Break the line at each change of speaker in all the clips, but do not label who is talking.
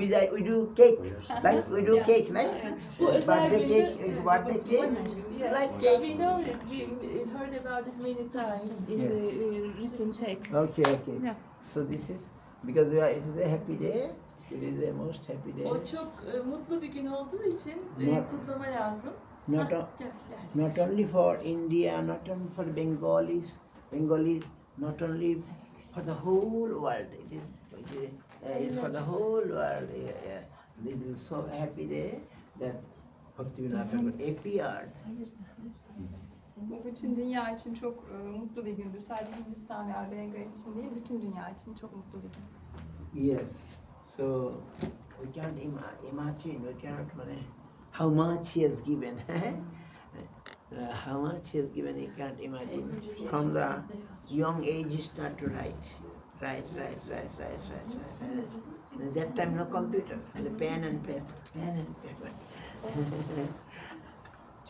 we do cake, like we do cake, like
Bu özel
birthday
günde
cake, like cake.
we know it. We heard about it many times in
Yeah.
the written texts.
Okay.
Yeah.
So this is because it is a happy day. It is the most happy day.
O çok mutlu bir gün olduğu için kutlama lazım.
Not,
Gel.
not only for India, not only for Bengalis, not only for the whole world. It's for the whole world. This is so happy day that Bhaktivinoda Thakur appeared.
Bu bütün dünya için çok mutlu bir gündür. Sadece Hindistan veya Bengal için değil, bütün dünya için çok mutlu bir gün.
Yes. So we can't imagine. We cannot how much he has given. How much he has given, you can't imagine. From the young age, he started to write. And at that time, no computer, and pen and paper.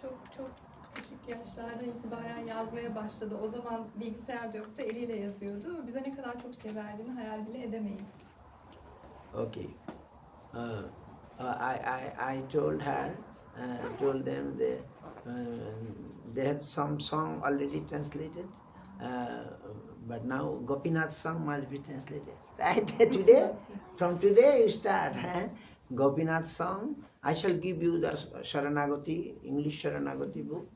Çok küçük yaşlardan itibaren yazmaya başladı. O zaman bilgisayar da yoktu, eliyle yazıyordu. Bize ne kadar çok şey verdiğini hayal bile edemeyiz.
Okay. I told her, told them they have some song already translated, but now Gopinath's song must be translated. Right? From today you start. Gopinath's song. I shall give you the Sharanagati, English Sharanagati book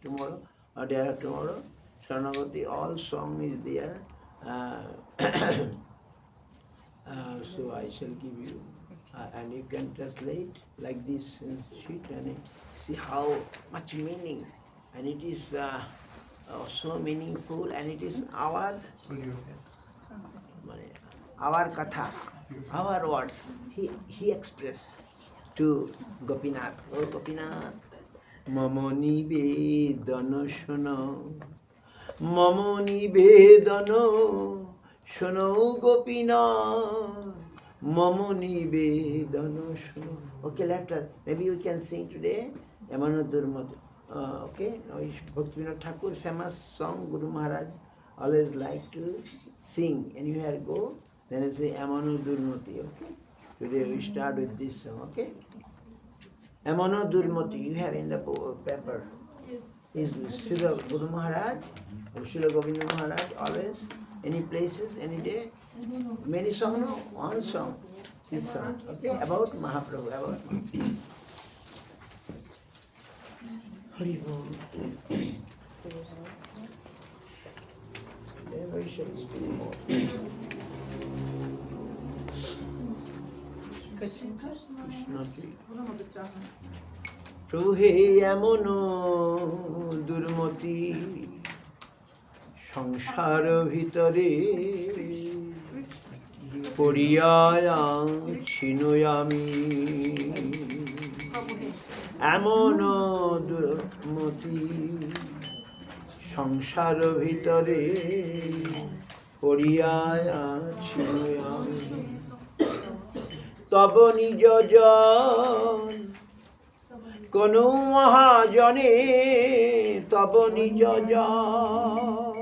tomorrow or day after tomorrow. Sharanagati, all song is there. So I shall give you, and you can translate like this sheet and see how much meaning, and it is so meaningful, and it is our katha, our words. He expressed to Gopinath. Oh Gopinath, mamoni vedano shono, mamoni vedano. Shono Gopinath, Mamo Nivedana Shono. Okay, later. Maybe we can sing today. Yamano Durmati. Okay, Bhaktivinoda Thakur, famous song, Guru Maharaj always like to sing. Anywhere go, then I say Yamano Durmati. Okay, today we start with this song. Okay, Yamano Durmati. You have in the paper. Yes. Is Srila Guru Maharaj or Srila Govinda Maharaj always. Any places, any day, many songs, no? One song, this song, okay, about Mahaprabhu, about Hari Bol. Very Krishna প্রভু হে এমন দুর্মতি সংসার ভিতরে পড়িয়াছিনু আমি, এমন দুর্মতি সংসার ভিতরে পড়িয়াছিনু আমি, তব নিজ জন কোন মহাজনে, তব নিজ জন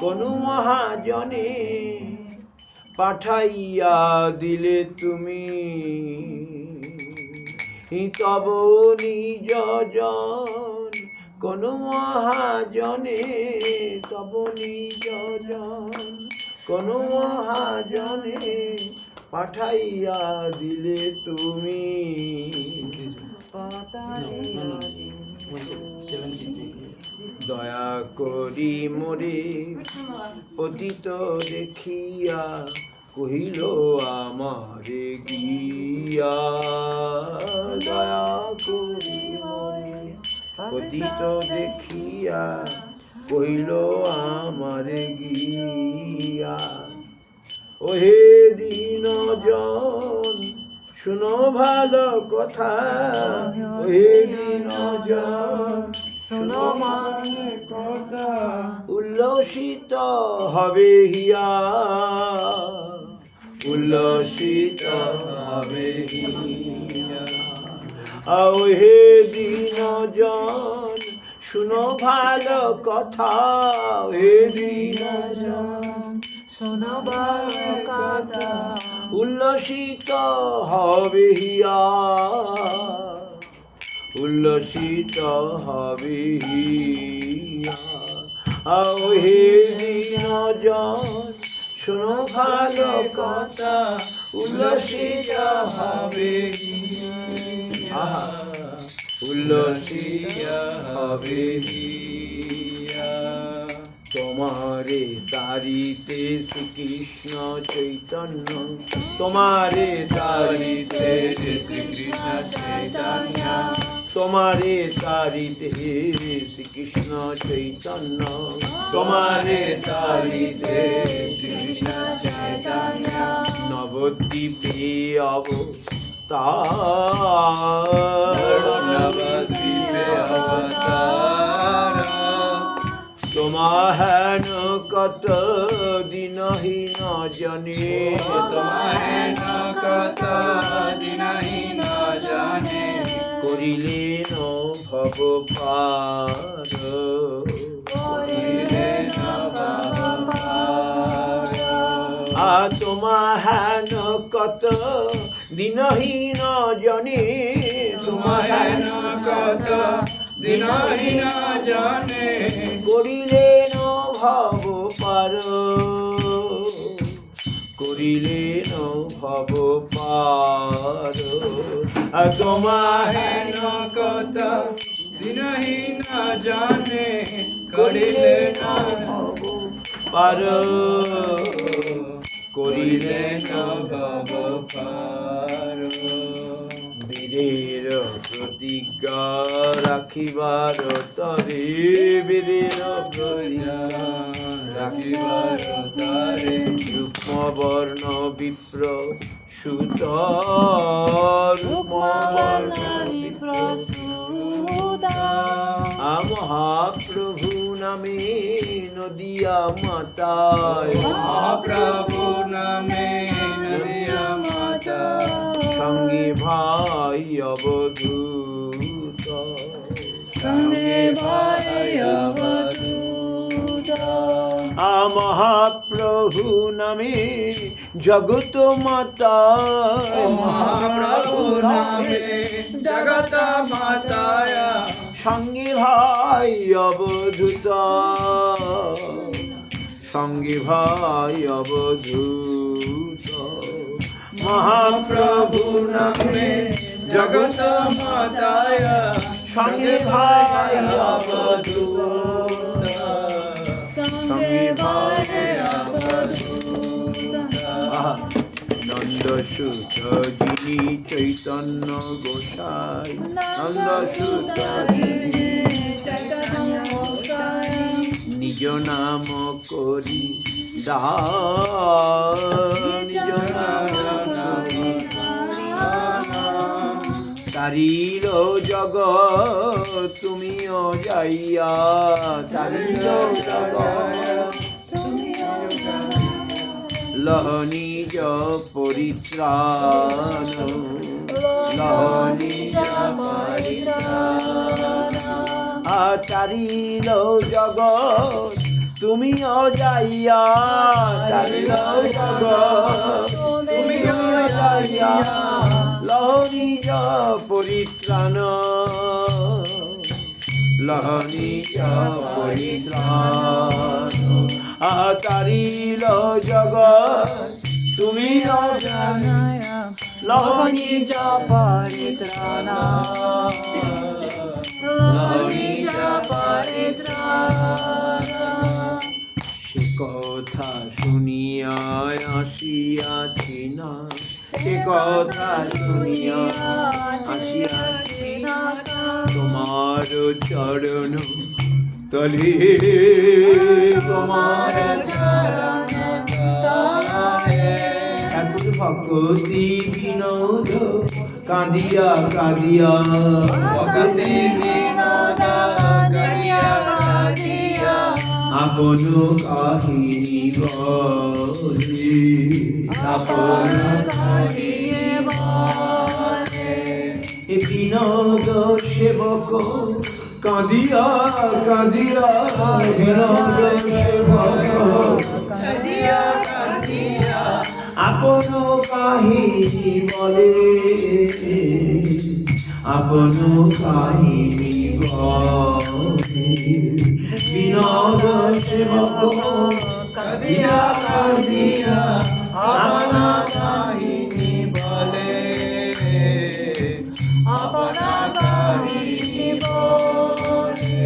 কোন মহাজনে পাঠাইয়া দিলে তুমি, তব নিজ জন কোন মহাজনে, তব নিজ জন কোন মহাজনে পাঠাইয়া দিলে তুমি, দয়া করি মোরে পতিত দেখিয়া কহিল আমারে গিয়া, দয়া করি মোরে পতিত দেখিয়া কহিল আমারে গিয়া, ওহে দীন জন শুনো ভালো কথা, ওহে দীন জন শুনো মানে কথা, উল্লসিত হবে হিয়া, উল্লসিত হবে হিয়া, ওহে দীন জন শুনো ভালো কথা, হে দীন জন
শোনো ভালো কথা,
উল্লসিত হবে হিয়া, উল্লসিত হবে হিয়া। আও হে দীনজন শোনো ভালো কথা, উল্লসিত হবে হিয়া, উল্লসিত হবে হিয়া। তোমারে তারিতে শ্রীকৃষ্ণ চৈতন্য, তোমারে তারিতে শ্রীকৃষ্ণ চৈতন্য, তোমারে তারিতে শ্রীকৃষ্ণ চৈতন্য, তোমারে তারিতে শ্রীকৃষ্ণ চৈতন্য। নবদ্বীপে অবতার, নবদ্বীপে অবতার, তোমাহেন কত দিনহীন জনে, তোমাহেন কত দিনহীন জনে, করিলেন ভব পার, করিলেন ভব পার। তোমাহেন কত দিনহীন জনে, তোমাহেন কত দিনহীন জনে, করিলেন ভব পার, করিলেন ভব পার। তোমাহেন কত দিনহীন জনে, করিলেন ভব পার, করিলেন ভব পার। বেদের প্রতিজ্ঞা রাখিবার তরে, বেদের প্রতিজ্ঞা রাখিবার তরে, রূপ বর্ণ বিপ্র সুত, রূপ বর্ণ বিপ্র সুত, মহাপ্রভু নামে নদিয়া মাতায়, মহাপ্রভু নামে নদিয়া মাতায়, সঙ্গে ভাই অবধূত, সঙ্গে ভাই অবধূত। মহাপ্রভু নামে জগত মাতায়, মহাপ্রভু নামে জগত মাতায়, সঙ্গে ভাই অবধূত, সঙ্গে ভাই অবধূত। মহাপ্রভু নামে জগত মাতায়, সঙ্গে ভাই অবধূত, সঙ্গে ভাই অবধূত। নন্দসুত যিনি চৈতন্য গোসাই, নন্দসুত যিনি চৈতন্য গোসাই, নিজ নাম করি দান, নিজ নাম করি দান। তারিল জগৎ তুমিও যাইয়া, তারিল জগৎ লহ নিজ পরিত্রাণ, লহ নিজ পরিত্রাণ। তারিল জগৎ তুমিও যাইয়া, তারিল জগৎ তুমিও যাইয়া, লহ নিজ পরিত্রাণ, লহ নিজ পরিত্রাণ। তারিল জগৎ তুমিও যাইয়া, লহ নিজ পরিত্রাণ, লহ নিজ পরিত্রাণ। সে কথা শুনিয়া আসিয়াছি না, সে কথা শুনিয়া আসিয়াছি না, তোমার চরণ তলে, তোমার চরণ তলে। ভক্তি বিনোদ কাঁদিয়া কাঁদিয়া, ভক্তি বিনোদ কাঁদিয়া কাঁদিয়া, আপন কাহিনী বলে, আপন কাহিনী বলে। বিনোদ সেবক কাঁদিয়া কাঁদিয়া, বিনোদ সেবক কাঁদিয়া কাঁদিয়া, আপন কাহিনী বলে, আপন কাহিনী বলে, বিনোদ সেবক কাঁদিয়া কাঁদিয়া আপন কাহিনী বলে, আপন কাহিনী বলে।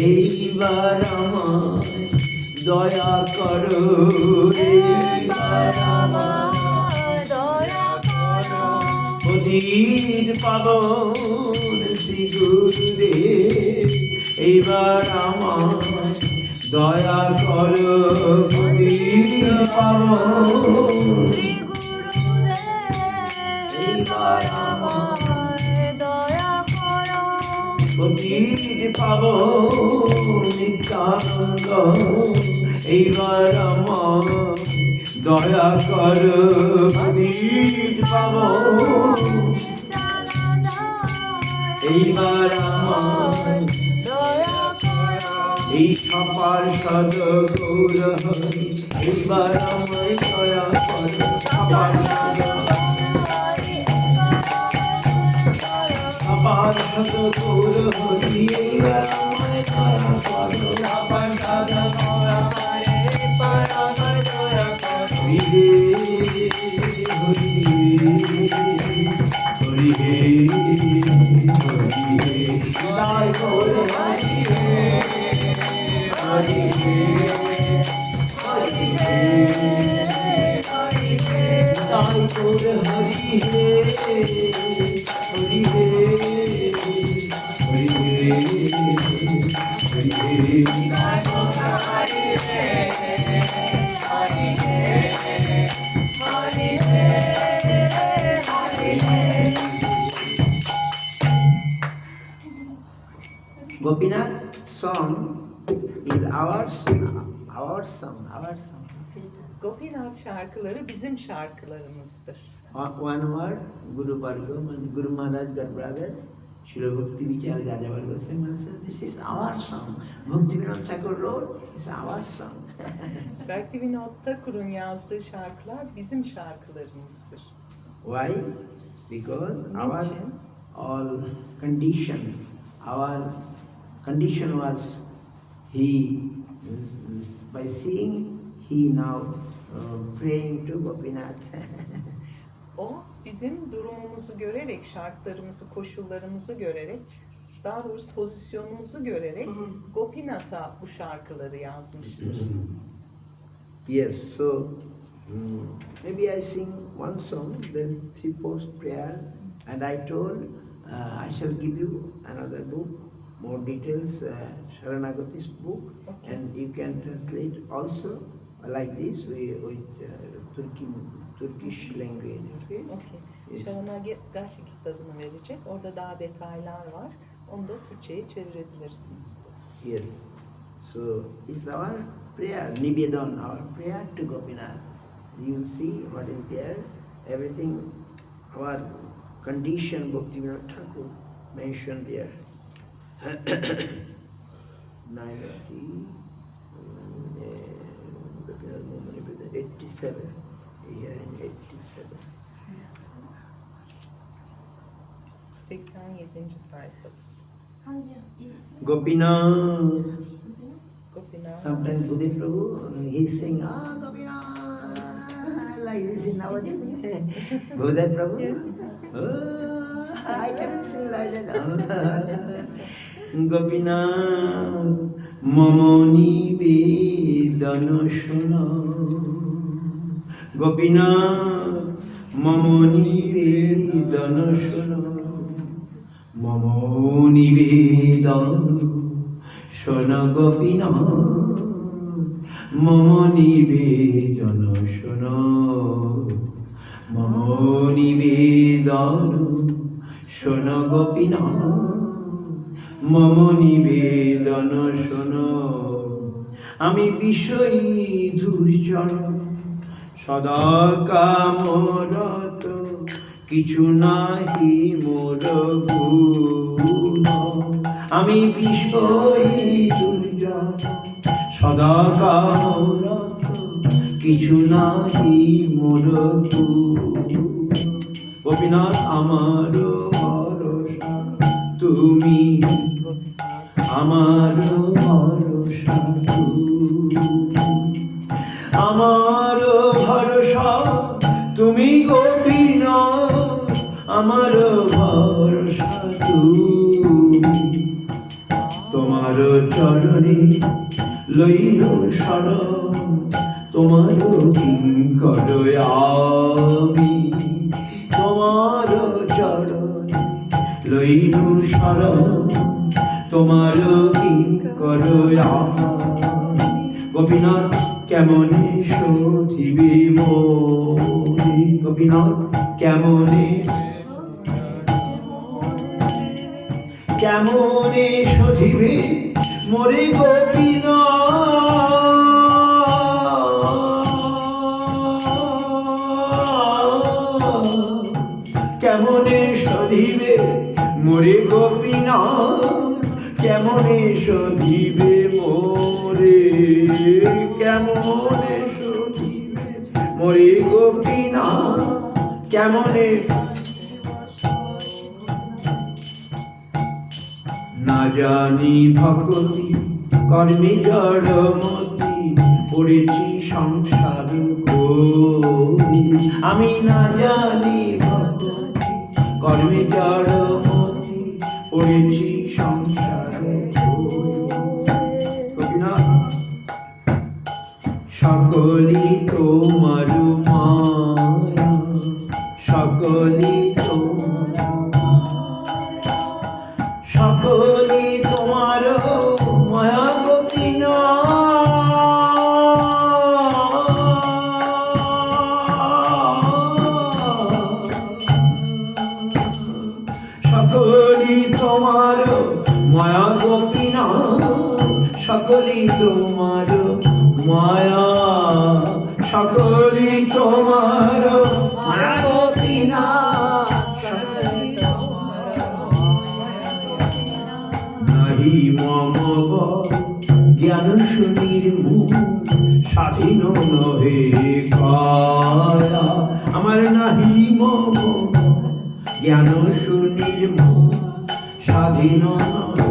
এইবার আমায় দয়া করো, এইবার আমায় দয়া করো, অধীর পাবন শ্রী গুরুদেব, এইবার আমায় দয়া করো, অধীর পাবন শ্রী গুরুদেব, এইবার আমায় দয়া করো, অধীর পাবন নিত্যানন্দ, এইবার আমায় দয়া করো, অধীর পাবন এইবার আমায় দয়া করো, এই সপার সদ গৌর হরি, এইবার আমায় দয়া করো, সপার সদ সপার সদ গৌর হরি, এইবার আমায় দয়া করো, সপার সদ গৌর হরি, এইবার আমায় দয়া করো। হরি হরি হরি হে, তাই করে হরি হে, হরি হে, হরি হে, হরি হে, তাই করে হরি হে, হরি হে, হরি হে, হরি হে, তাই করে হরি হে, হরি হে, হরি হে, হরি হে। Gopinath song is our song.
Gopinath şarkıları bizim şarkılarımızdır.
One word, Guru Varga, Guru Maharaj got brother, Srila Bhakti Vichar Rajavar Goswami said, this is our song. Bhaktivinoda Thakur wrote, it's our song.
Bhaktivinoda Thakur'un yazdığı şarkılar bizim şarkılarımızdır.
Why? Because our
Niçin?
all our condition was he, by seeing, he now praying to Gopinath.
O bizim durumumuzu görerek, şartlarımızı, koşullarımızı görerek, daha doğrusu pozisyonumuzu görerek Gopinath'a bu şarkıları yazmıştır.
Yes, so maybe I sing one song, then 3/4 prayer, and I told I shall give you another book, more details, Sharanagati's book,
Okay.
and you can translate also like this with Turkish language. Okay?
Okay.
Yes.
Sharanagati kitabını verecek. Orada daha detaylar var. Onu da Türkçe'ye çevirebilirsiniz.
Yes. So it's our prayer, Nivedan, our prayer to Gopinath. You will see what is there. Everything, our condition, Bhaktivinoda Thakur mentioned there. 87. Here in 87.
87. sayfa.
Gopinath.
Gopinath.
Sometimes Buddhist Prabhu, he's saying, Gopinath, like this in Navadip. Buddhist Prabhu, I can sing like that. Gopinath, Mamoni Vedana Shuna. Gopinath, Mamoni Vedana Shuna. Mamoni Vedana Shona Gopinath, Mama Nivedana Shona, Mama Nivedana Shona Gopinath, Mama Nivedana Shona. Ami Bishoyi দুর্জন সদা কামরত কিছু নাহি মোর গুণ। আমি বিষয়ী দুর্জন সদা কামরত কিছু নাহি মোর গোপীনাথ আমার ভরসা তুমি, আমার ভরসা তুমি, আমার ভরসা তুমি গোপীনাথ, আমার ভরসা তুমি। তোমার চরণে লইল শরণ, তোমার কিঙ্কর আমি, তোমার চরণে লইল শরণ, তোমার কিঙ্কর আমি। গোপীনাথ কেমনে শোধিবে মোরে, গোপীনাথ কেমনে কেমনে শোধিবে মোরে গোপীনাথ, কেমনে শোধিবে মোরে গোপীনাথ, কেমনে শোধিবে মোরে, কেমনে শোধিবে মোরে গোপীনাথ, কেমনে না জানি ভক্তি কর্মে জড়মতি, পড়েছি সংসার ঘোরে। আমি না জানি ভক্তি কর্মে জড়মতি, পড়েছি সংসার ঘোরে। গোপীনাথ সকলি তোমার মায়া, সকলি সকলি তোমার মায়া গোপীনাথ, সকলি তোমার মায়া গোপীনাথ, সকলি তোমার মায়া, সকলি তোমার মায়া গোপীনাথ, নাহি মম জ্ঞান শুনির মুখ, স্বাধীন নহে কায়া। আমার নাহি মম জ্ঞান শুনির মুখ, স্বাধীন নহে।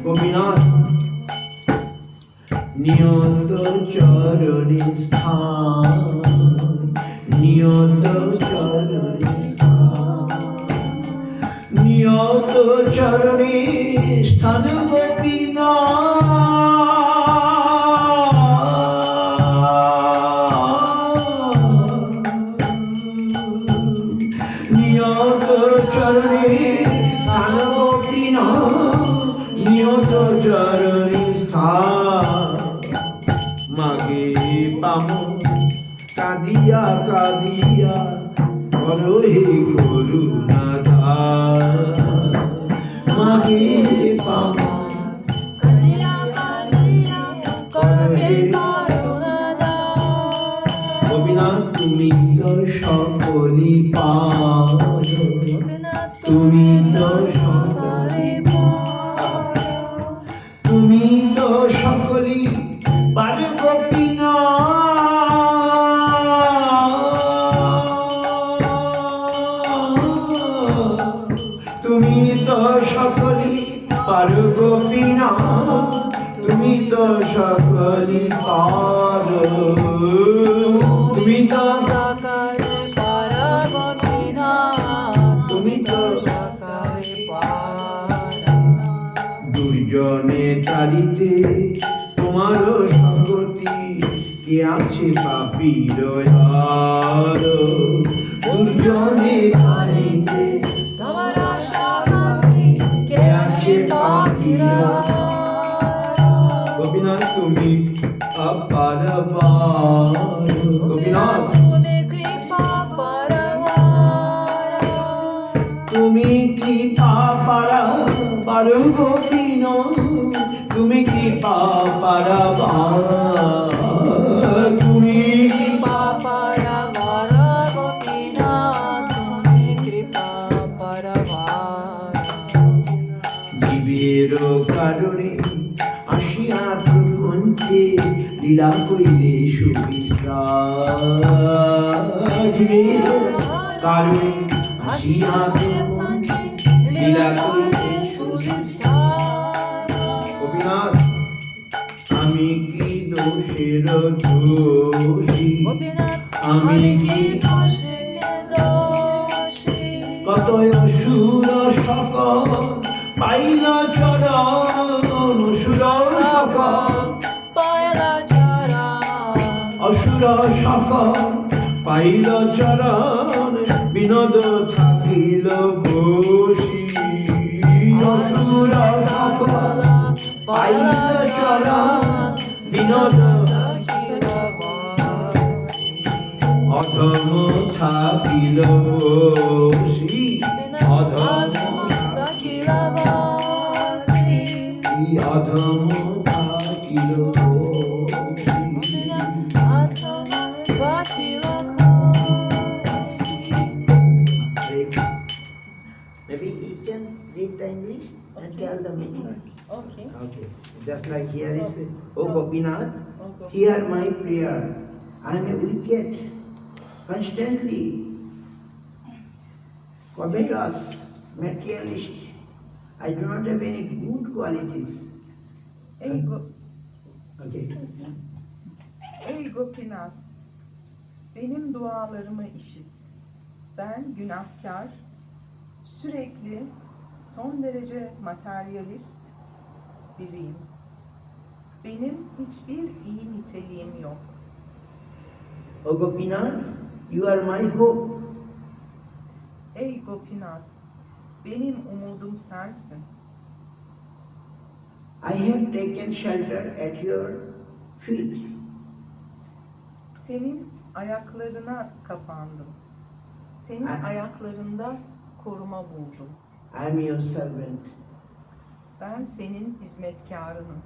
গোপীনাথ নিয়ত চরণে স্থান, নিয়ত চরণে নিয়ত চরণে স্থান গোপীনাথ, নিয়ত চরণে স্থান গোপীনাথ, নিয়ত চরণে স্থান। মাগে পাম কাঁদিয়া কাঁদিয়া করো হে করুণা ধার, মাগে পাম কাঁদিয়া কাঁদিয়া করো হে করুণা ধার। গোপীনাথ তুমি তো সকলি পারো, তুমি তো সকলি পারো, তুমি তো সকলি পারো গোপীনাথ, তুমি তো সকলি পারো গোপীনাথ, তুমি তো সকলি পারো, তুমি তো সকলি পারো গোপীনাথ, তুমি তো সকলি পারো। দুর্জনে তারিতে তোমার সংগতি, কে আছে পাপীর হার। দুর্জনে তারিতে তোমার সংগতি, কে আছে পাপীর হার। গোপীনাথ তুমি অপার পার, গোপীনাথ তুমি কৃপা পারবার, তুমি কৃপা পারবার গোপীনাথ, তুমি কৃপা পারবার, তুমি কৃপা পারবার গোপীনাথ, তুমি কৃপা পারবার। জীবের কারণে আসিয়া মঞ্চে লীলা লীলা কইলে সুবিশ্রাজিবের কারণে হাসিয়াছে লীলা কইলে গোপীনাথ আমি কি দোষের দোষী আমি কি কত অসুর সকল পাইল চরণ অসুর সকল অসুর সকল পাইল চরণ বিনোদ থাকিল বসি অসুর সকল পাইল চরণ বিনোদ অধম থাকিল বসি অধম অধম থাকিল Maybe he can read the English and tell the meaning.
Okay.
Okay. Just like here is, O Gopinath, hear my prayer. I am a wicked, constantly covetous, materialist. I do not have any good qualities. Okay.
Ey Gopinath, benim dualarımı işit. Ben günahkar, sürekli son derece materyalist biriyim. Benim hiçbir iyi niteliğim yok.
O Gopinath, you are my hope.
Ey Gopinath, benim umudum sensin.
I have taken shelter at your feet.
Senin ayaklarına kapandım. Senin
Ah.
ayaklarında koruma buldum.
I am your servant.
Ben senin hizmetkarınım.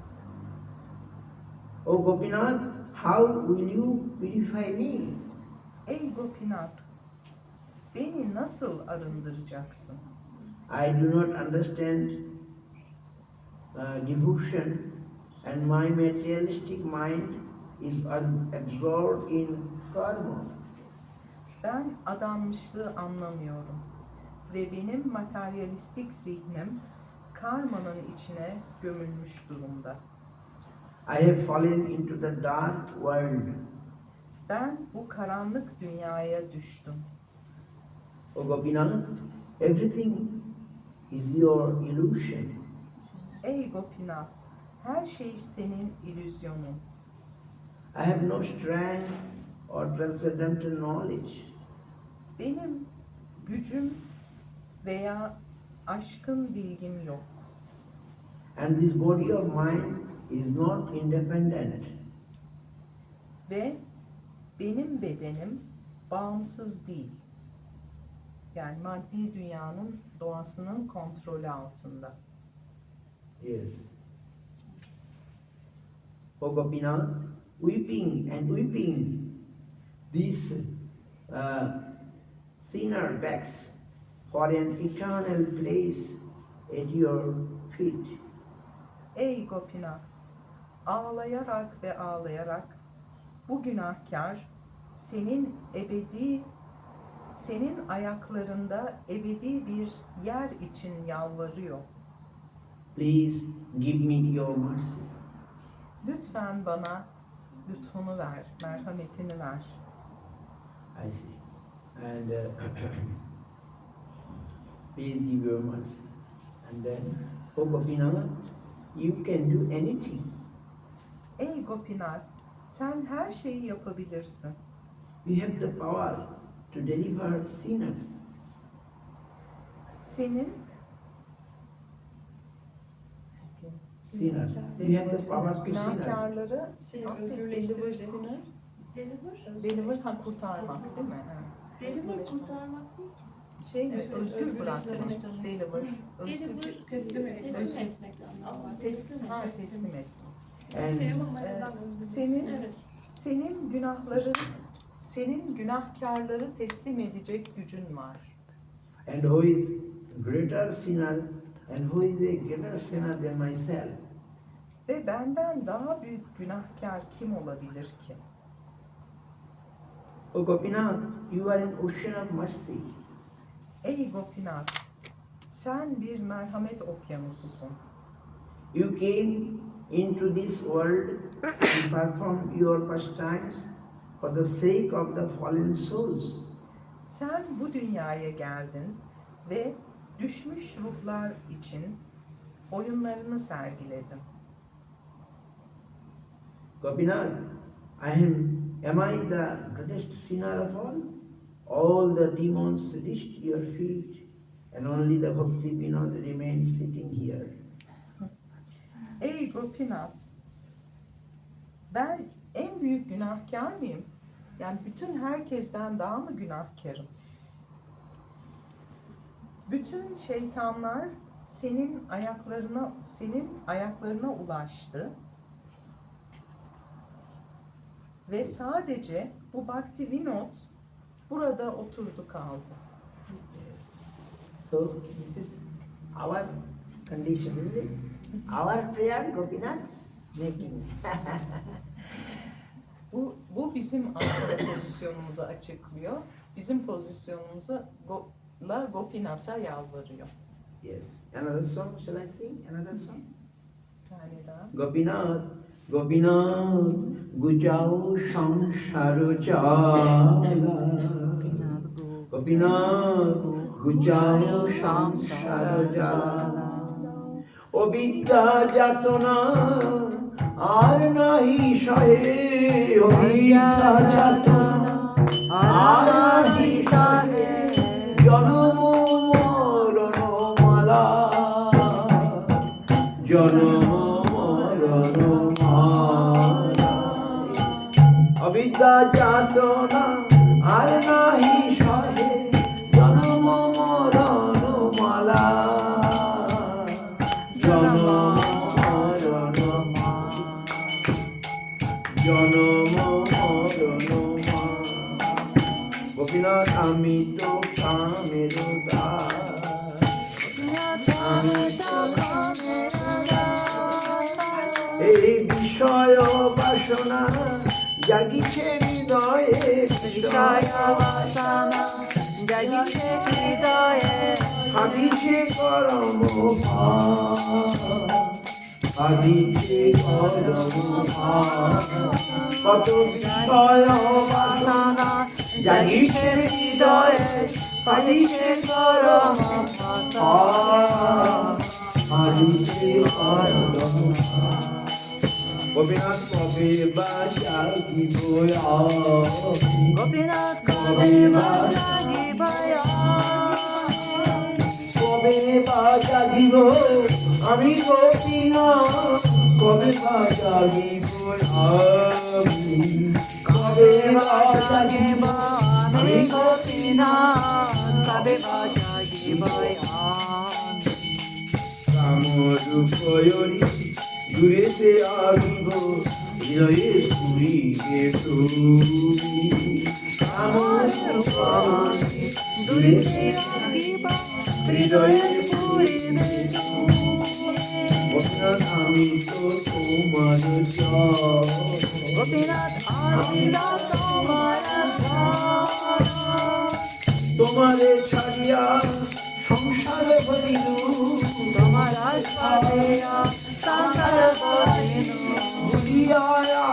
O Gopinath, how will you purify me?
Ey Gopinath, beni nasıl arındıracaksın?
I do not understand devotion, and my materialistic mind is absorbed in karma.
Ben adanmışlığı anlamıyorum ve benim materyalistik zihnim karmanın içine gömülmüş durumda.
I have fallen into the dark world.
Ben bu karanlık dünyaya düştüm.
O Gopinath, everything is your illusion.
Ey Gopinath, her şey senin illüzyonun.
I have no strength or transcendental knowledge.
Benim gücüm veya aşkın bilgim yok.
And this body of mine is not independent.
Ve benim bedenim bağımsız değil. Yani maddi dünyanın doğasının kontrolü altında.
Yes. O Gopinath, weeping and weeping, this sinner begs for an eternal place at your feet.
Ey Gopinath, ağlayarak ve ağlayarak bu günahkar senin ayaklarında ebedi bir yer için yalvarıyor.
Please give me your mercy.
Lütfen bana lütfunu ver, merhametini ver.
I see. And please give your mercy. And then, O Gopinath, you can do anything.
Ey Gopinath, sen her şeyi yapabilirsin.
You have the power to deliver sinners.
Senin
Sinners. You have the power to sinner.
günahkarları
Özgürleştirecek.
deliver kurtarmak değil mi?
Deliver kurtarmak değil ki.
Özgür bırakmak. Deliver.
Deliver, teslim et.
Teslim etmek anlamı var.
Teslim etmek.
And
Senin günahkarları teslim edecek gücün var.
And who is greater sinner and who is a greater sinner than myself?
Ve benden daha büyük günahkar kim olabilir ki?
Oh Gopinath, you are an ocean of mercy.
Ey Gopinath, sen bir merhamet okyanususun.
You came into this world to perform your pastimes for the sake of the fallen souls.
Sen bu dünyaya geldin ve düşmüş ruhlar için oyunlarını sergiledin.
Gopinath, am I the greatest sinner of all? All the demons reached your feet, and only the Bhakti Vinod remained sitting here.
Ey Gopinath, ben en büyük günahkar mıyım? Yani bütün herkesten daha mı günahkarım? Bütün şeytanlar senin ayaklarına ulaştı ve sadece bu Bhakti Vinod burada oturdu kaldı.
So this is our condition, isn't it? Our prayer, Gopinath making.
Bu bizim aslında pozisyonumuzu açıklıyor. Bizim pozisyonumuza Gopinath'a yalvarıyor.
Yes. Another song, shall I sing? Another song?
Yani daha.
Gopinath, Gopinath, Gujao Samsara Jala. Gopinath, Gujao Samsara Jala. O Vidya Jatona, আর নাহি সহে, ও Vidya Jatona, আর নাহি সহে, জনম মরণ মালা, জনম মরণ মালা। অবিদ্যা যাতনা আর নাহি সহে, জনম মরণ মালা, জনম মরণ মালা, জনম মরণ মালা। গোপীনাথ আমি তো কামের দাস, আমি তো কামের দাস। এই বিষয় বাসনা জাগিছে হৃদয়ে, বিষয় বাসনা জাগিছে হৃদয়ে, হাদিছে করম হাদিছে করম। কত বিষয় বাসনা জাগিছে হৃদয়ে, হাদিছে করম হাদিছে করম। গোপীনাথ কবে বা জাগিব, গোপীনাথ কবে বা জাগিব, কবে বা জাগিব আমি গোপীনাথ, কবে বা জাগিব আমি, কবে বা জাগিব আমি গোপীনাথ, কবে বা জাগিব আমি। কামরূপয়রি দূরেতে আহিব, হৃদয়ে পুরিবে তুমি। কামরূপয়রি দূরেতে আহিব, হৃদয়ে পুরিবে তুমি। গোপীনাথ আমি তো তোমার জয়, গোপীনাথ আমি তো তোমার জয়। তোমারে ছাড়িয়া সংসার বলিনু, তোমার ছাড়িয়া সংসার বলিনু। ভুলিয়া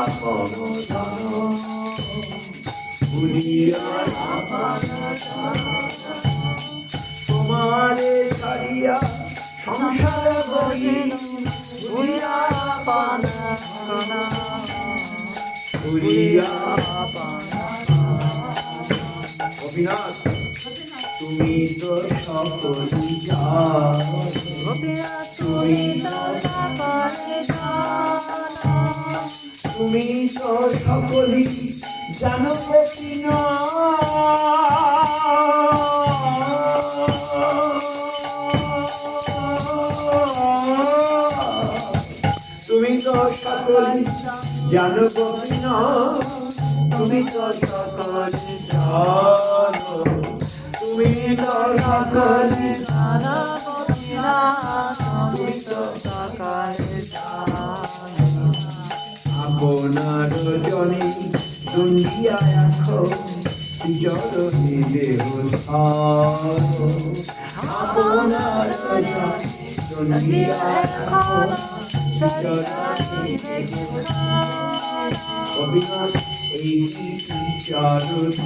আপন জন, ভুলিয়া আপন জন। তোমারে ছাড়িয়া সংসার বলিনু, ভুলিয়া আপন জন, ভুলিয়া আপন জন। গোপীনাথ তুমি তো সকলি জানো, গোপীনাথ তুমি তো সকলি জানো, তুমি তো সকলি জানো গোপীনাথ। তুমি তো সকলি জানো গোপীনাথ, তুমি তো সকলি জানো, তুমি তো সকলি জানো গোপীনাথ, তুমি তো সকলি জানো। টুঙ্গিয়া রাখো চরণে দেহ আপনার টুঙ্গিয়া রাখো চরণে দেহ গোপীনাথ এই বিচার এই কি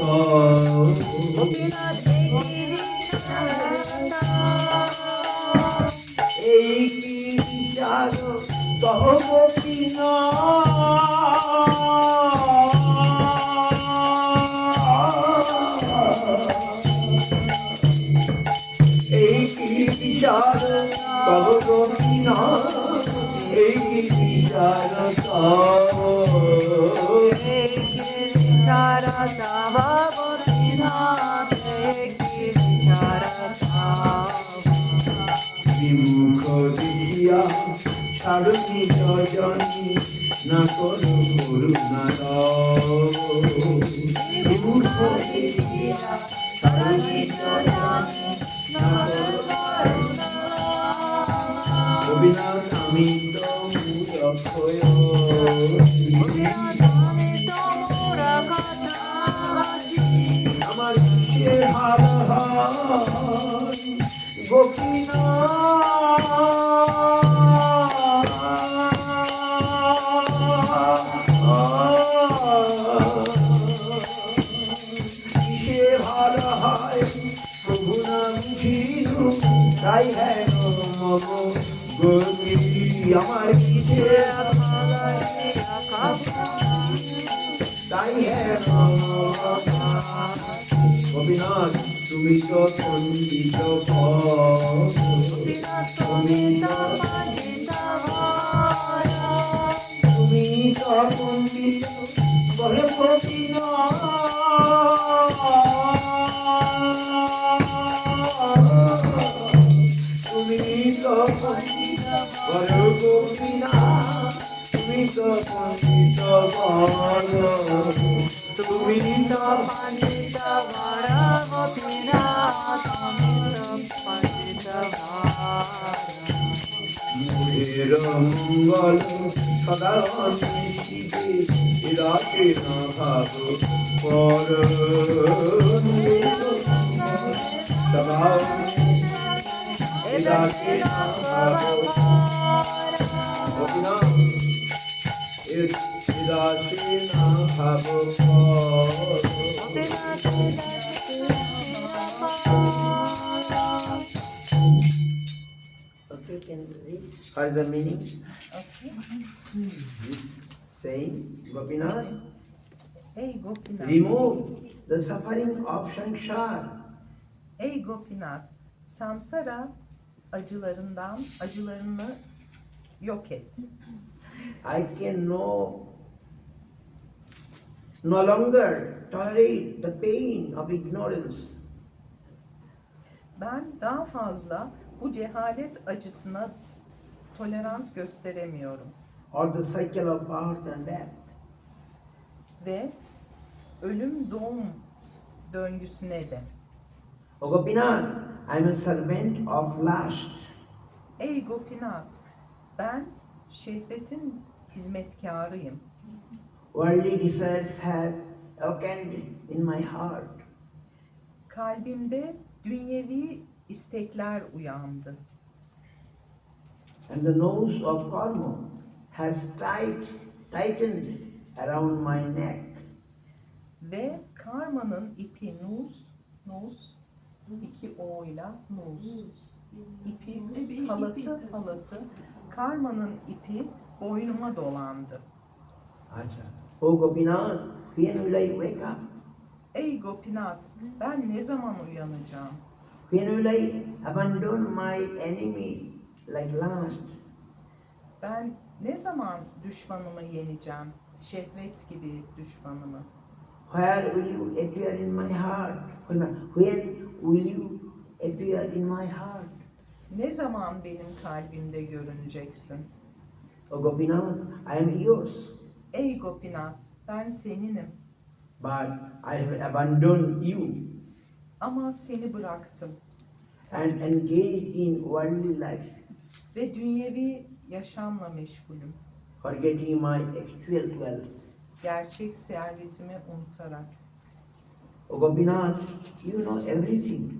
বিচার কহ এই কি বিচার কহ গোপীনাথ এই কি বিচার বিমুখ দেখিয়া সারথি জনী না করো করুণার বিমুখ দেখিয়া সারথি জনী না করো গোপীনাথ আমি তো মুরক্ষয় আমার কিসের হাল হয় কিসে ভালো হয় প্রভু নাম ধীরু তাই হ্যাঁ গোপী আমার কিসে তাই হ্যাঁ গোপীনাথ তুমি তো পণ্ডিত তুমি তো পণ্ডিত বল গোপীনাথ তুমি তো পণ্ডিত বল গোপীনাথ তুমি তো পণ্ডিত বল তুমি তো পণ্ডিত বল মুহের মঙ্গল সদা শিবে রাতে না ভাব পর সদা রাতে না ভাব রাতে না ভাব Okay, can you read? What is the meaning?
Okay.
This saying, Gopinath,
Ey Gopinath.
remove the suffering of samsara.
Ey Gopinath. Samsara acılarını yok et.
I can no longer tolerate the pain of ignorance.
Ben daha fazla bu cehalet acısına tolerans gösteremiyorum.
Or the cycle of birth and death.
Ve ölüm doğum döngüsüne de.
O Gopinath, I am a servant of lust.
Ey Gopinath, ben şehvetin hizmetkarıyım.
Worldly desires have awakened in my heart.
Kalbimde dünyevi istekler uyandı.
And the noose of karma has tightened around my neck.
Ve karmanın ipi nus, iki o ile nus. İpi, halatı, karmanın ipi boynuma dolandı.
Acha. O Gopinath, when will I wake up?
Ey Gopinath, ben ne zaman uyanacağım?
When will I abandon my enemy like lust?
Ben ne zaman düşmanımı yeneceğim? Şehvet gibi düşmanımı.
Where will you appear in my heart? When will you appear in my heart?
Ne zaman benim kalbimde görüneceksin?
O Gopinath, I am yours,
Ey Gopinath, ben seninim
but I have abandoned you
ama seni bıraktım
and engaged in worldly life,
ve dünyevi yaşamla meşgulüm.
forgetting my actual wealth.
Gerçek servetimi unutarak.
Oh Gopinath, you know everything.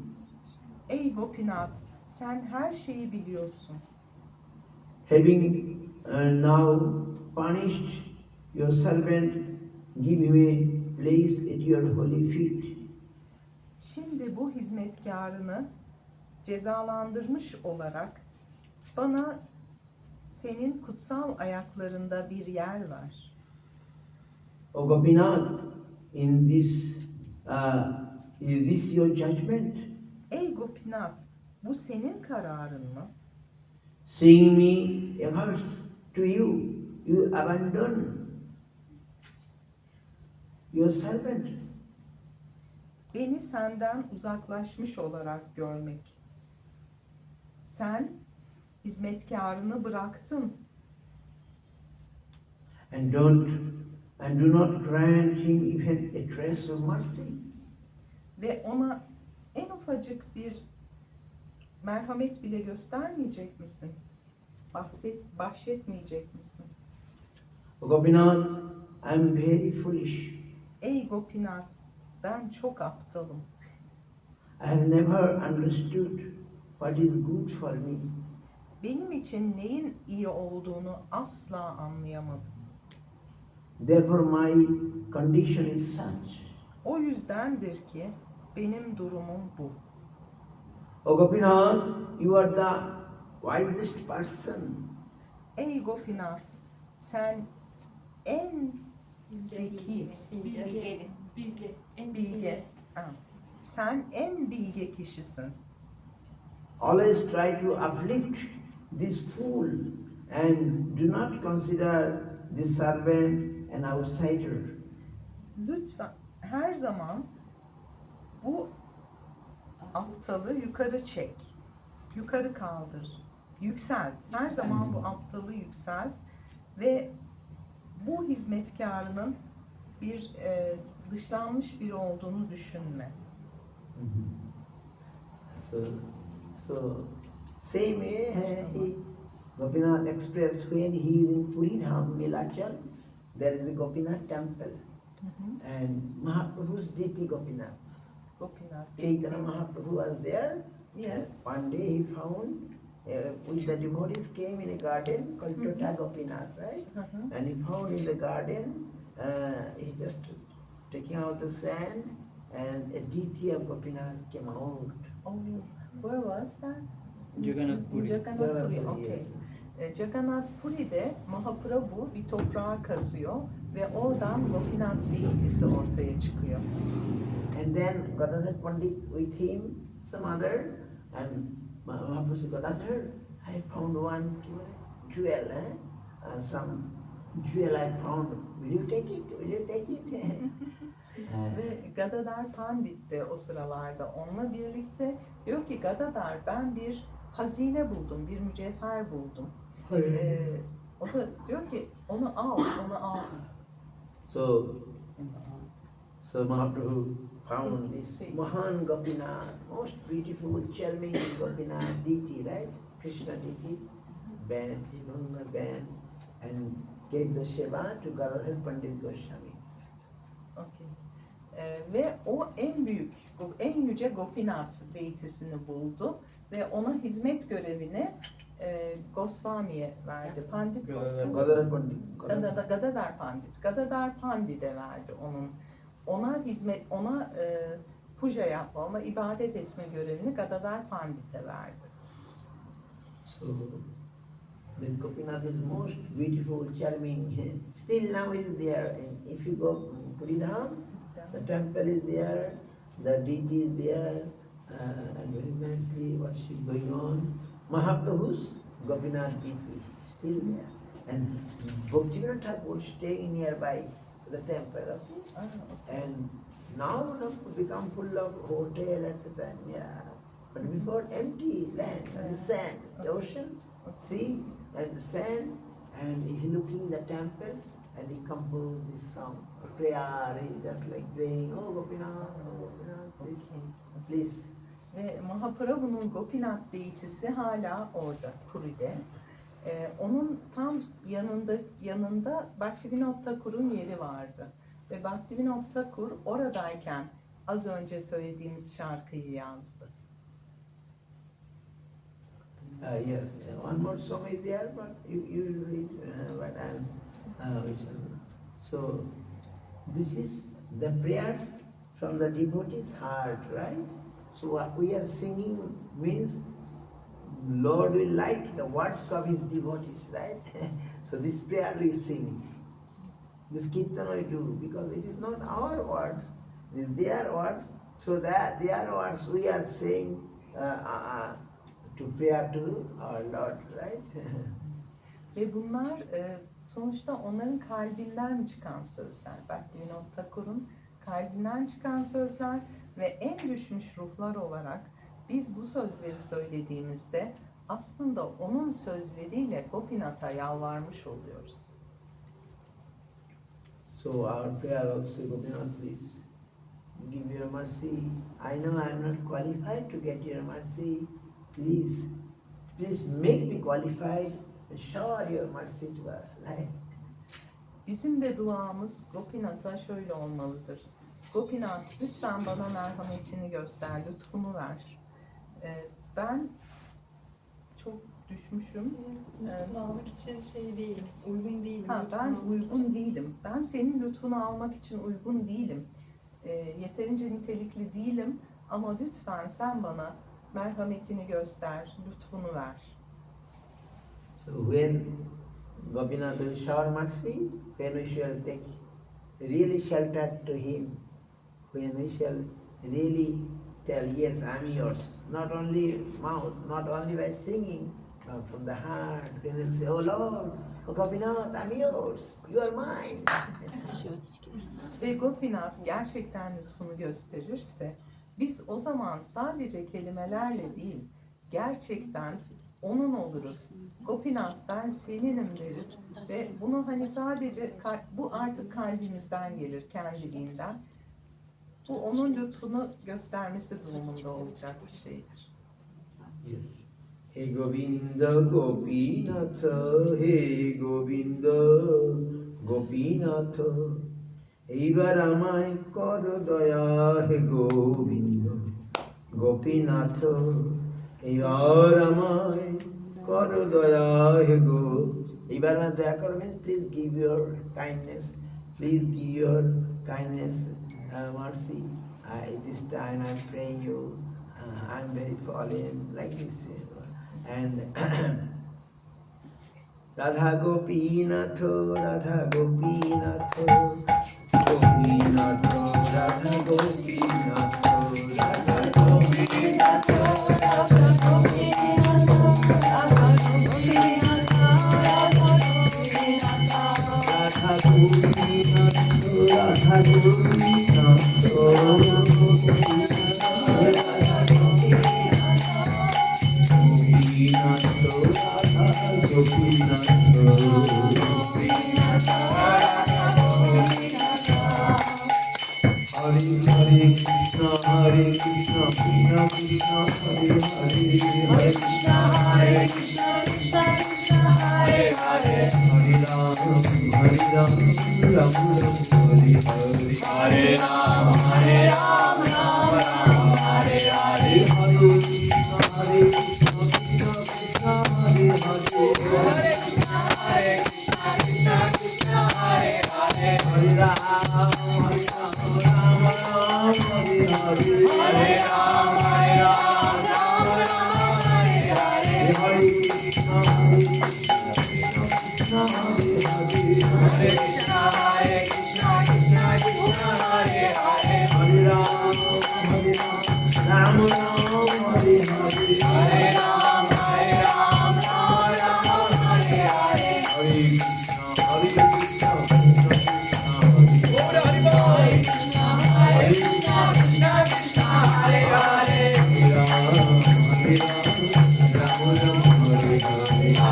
Ey Gopinath, sen her şeyi biliyorsun.
Having now punished your servant, give him a place at your holy feet.
Şimdi bu hizmetkarını cezalandırmış olarak bana senin kutsal ayaklarında bir yer ver.
Oh Gopinath, in this is this your judgment?
Ey Gopinath, bu senin kararın mı?
Seeing me averse to you, you abandon your servant.
Beni senden uzaklaşmış olarak görmek. Sen hizmetkarını bıraktın
And do not grant him even a trace of mercy.
ve ona en ufacık bir merhamet bile göstermeyecek misin? Bahşetmeyecek misin?
Gopinath, I am very foolish.
Ey Gopinath, ben çok aptalım.
I have never understood what is good for me.
Benim için neyin iyi olduğunu asla anlayamadım.
Therefore my condition is such.
O yüzdendir ki benim durumum bu.
O Gopinath, you are the wisest person.
Ey Gopinath, sen en zeki,
Bilge.
bilge, ha, sen en bilge kişisin.
Always try to uplift this fool and do not consider this servant an outsider.
Lütfen her zaman bu aptalı yukarı çek, yukarı kaldır, yükselt. Her zaman bu aptalı yükselt ve bu hizmetkarının bir dışlanmış biri olduğunu düşünme.
So same way Gopinath expressed when he is in Puri Dham, Nilachal, there is a Gopinath temple. And Mahaprabhu's deity Gopinath.
Gopinath.
Chaitanya Mahaprabhu was there.
Yes.
One day he found with the devotees came in a garden called Tota Gopinath, right? And he found in the garden, he just taking out the sand and a deity of Gopinath came out.
Oh, where was that?
Jagannath Puri.
Jagannath Puri,
Jagannath Puri,
okay.
yes.
Jagannath Puri'de Mahaprabhu bir toprağa kazıyor ve oradan Gopinath deitisi ortaya çıkıyor.
And then Gadadhar Pandit with him, some other, and Mahaprabhu said, Gadadhar, I found one jewel, some jewel I found. Will you take it? Will you take it?
Ve Gadadhar Pandit de o sıralarda onunla birlikte diyor ki Gadadhar ben bir hazine buldum, bir mücevher buldum. O da diyor ki onu al.
So Mahaprabhu found this Mahan Gopinath, most beautiful, charming Gopinath deity, right? Krishna deity, band, Jivanga band, and gave the Seva to Gadadhar Pandit Goswami.
Okay. Ve o en büyük, en yüce Gopinath deitisini buldu ve ona hizmet görevini Goswami'ye verdi. Pandit Goswami.
Gadadhar Pandit.
Gadadhar Pandit. Gadadhar Pandit'e verdi ona puja yapma, ona ibadet etme görevini Gadadhar Pandit'e verdi.
So the Gopinath is most beautiful, charming. Still now is there. If you go Puri Dham, the temple is there, the deity is there, and very nicely worship going on. Mahaprabhu's Gopinath deity still there. And Bhaktivinoda Thakur staying nearby the temple. Okay? And now it has become full of hotel, etc. Yeah. But before empty land, and the sand, the ocean, sea and sand, and he's looking the temple and he composed this song, a prayer, he just like praying, oh Gopinath, please, please.
Ve Mahaprabhu'nun Gopinath deitisi hala orada, Puri'de. Onun tam yanında Bhaktivinoda Thakur'un yeri vardı. Ve Bhaktivinoda Thakur oradayken az önce söylediğimiz şarkıyı yazdı.
Yes, one more song is there, but you read, but so this is the prayers from the devotee's heart, right? So what we are singing means Lord will like the words of his devotees, right? So this prayer we sing, this kirtan we do, because it is not our words, it is their words. So that their words we are saying to prayer to our Lord, right?
Ve bunlar sonuçta onların kalbinden çıkan sözler. Bhaktivinoda Thakur'un kalbinden çıkan sözler ve en düşmüş ruhlar olarak biz bu sözleri söylediğimizde aslında onun sözleriyle Gopinath'a yalvarmış oluyoruz.
So our prayer also, Gopinath, please give your mercy. I know I am not qualified to get your mercy. Please make me qualified and shower your mercy to us, right?
Bizim de duamız Gopinath'a şöyle olmalıdır. Gopinath, lütfen bana merhametini göster, lütfunu ver. Ben çok düşmüşüm.
Lütfunu almak için şey değilim, uygun değilim.
Ben uygun değilim. Ben senin lütfunu almak için uygun değilim. Yeterince nitelikli değilim ama lütfen sen bana merhametini göster, lütfunu ver.
So when Gopinath will shower mercy, when we shall take really shelter to him, when we shall really tell, yes, I am yours, not only mouth, not only by singing, but from the heart, when we say, oh Lord, oh Gopinath, I am yours, you are mine.
Ve Gopinath gerçekten lütfunu gösterirse, biz o zaman sadece kelimelerle değil, gerçekten onun oluruz. Gopinath, ben seninim deriz ve bunu hani sadece bu artık kalbimizden gelir, kendiliğinden. Bu onun lütfunu göstermesi durumunda olacak bir şeydir.
Yes. Hey Govinda Gopinatha, hey Govinda Gopinatha, এইবার আমায় কর দয়া হে গোবিন্দ গোপীনাথ, এইবার আমায় কর দয়া হে গো। এইবার আমার দয়া করবেন, please give your kindness, please give your kindness, mercy. This time I'm praying you, I'm very fallen, like this. And Radha Gopinath, Radha Gopinath, Gopinath, Radha Gopinath, Radha Gopinath, Radha Gopinath, Radha Gopinath, Radha Gopinath, Radha Hare Krishna, Krishna Krishna, Hare Hare, Hare Krishna, Hare Krishna, Krishna Krishna, Hare Hare, Hare Ram, Hare Ram, Ram Ram, Hare Hare, Hare Ram, Hare Ram, Ram Ram, Hare Hare, Hare Krishna, Hare Krishna, Krishna Krishna, Hare Hare, Hare Krishna, Hare Krishna, Krishna Krishna, Hare Hare, Hare Ram, Hare Ram, Ram Ram, Hare Hare, Hare Ram, Hare Ram, Ram Ram, Hare Hare, Hare Krishna, Hare Krishna, Krishna Krishna, Hare Hare, Hare Krishna, Hare Krishna, Krishna Krishna, Hare Hare, Hare Ram, Hare Ram, Ram Ram, Hare Hare, Hare Ram, Hare Ram, Ram Ram, Hare Hare, Hare Krishna, Hare Krishna, Krishna Krishna, Hare Krishna, Krishna Krishna, Hare Hare, Hare Ram, Hare Ram,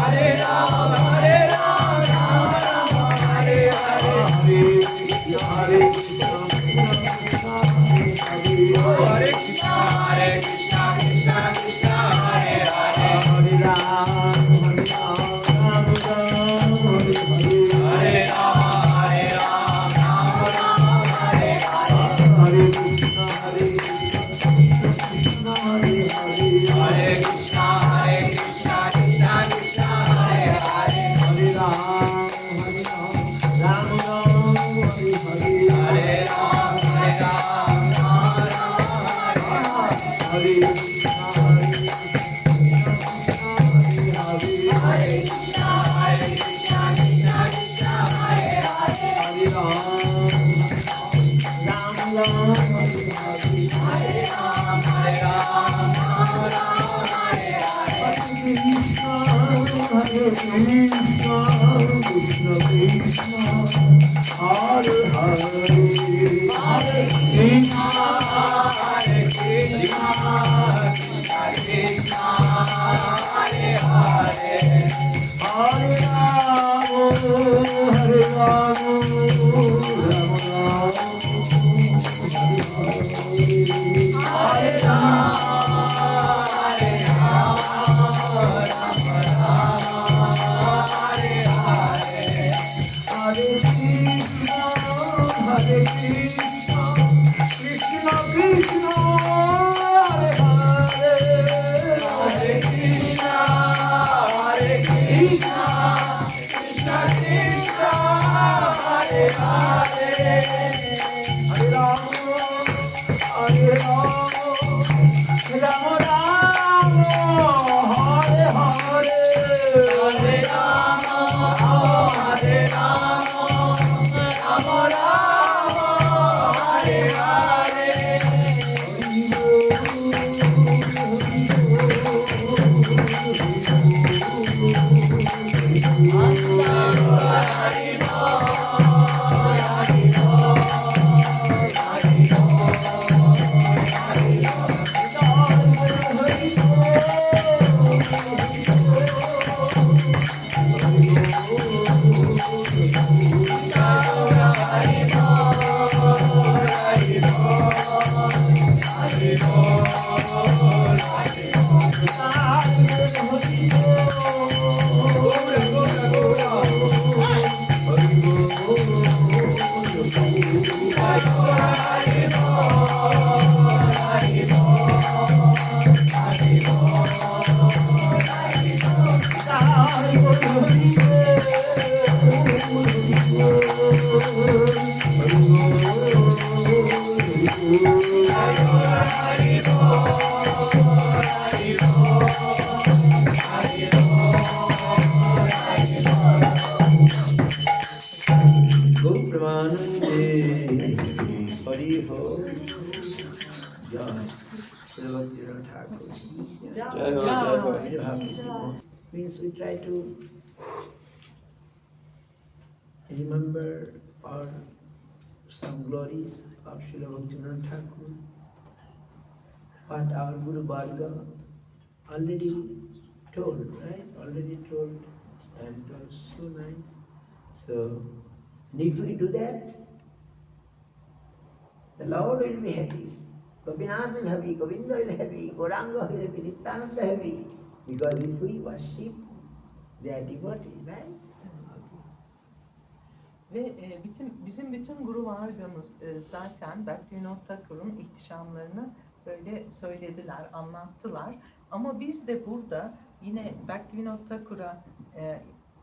Hare Ram, Hare Ram, Ram Ram, Hare Hare, Hare Krishna, Hare Krishna, Hare Krishna, Hare Krishna, Krishna Krishna, Hare Hare, Hare Ram, Hare Ram, Means we try to remember or some glories of Srila Bhaktivinoda Thakur, what our Guru Varga already told, right? Already told, and it was so nice. So, and if we do that, the Lord will be happy. Gopinath will be happy, Govinda will be happy, Gauranga will be happy, Nityananda will be happy. Because if we worship their devotee, right?
Ve bizim bütün Guru Vargamız zaten Bhaktivinoda Thakur'un ihtişamlarını böyle söylediler, anlattılar. Ama biz de burada yine Bhaktivinoda Thakur'a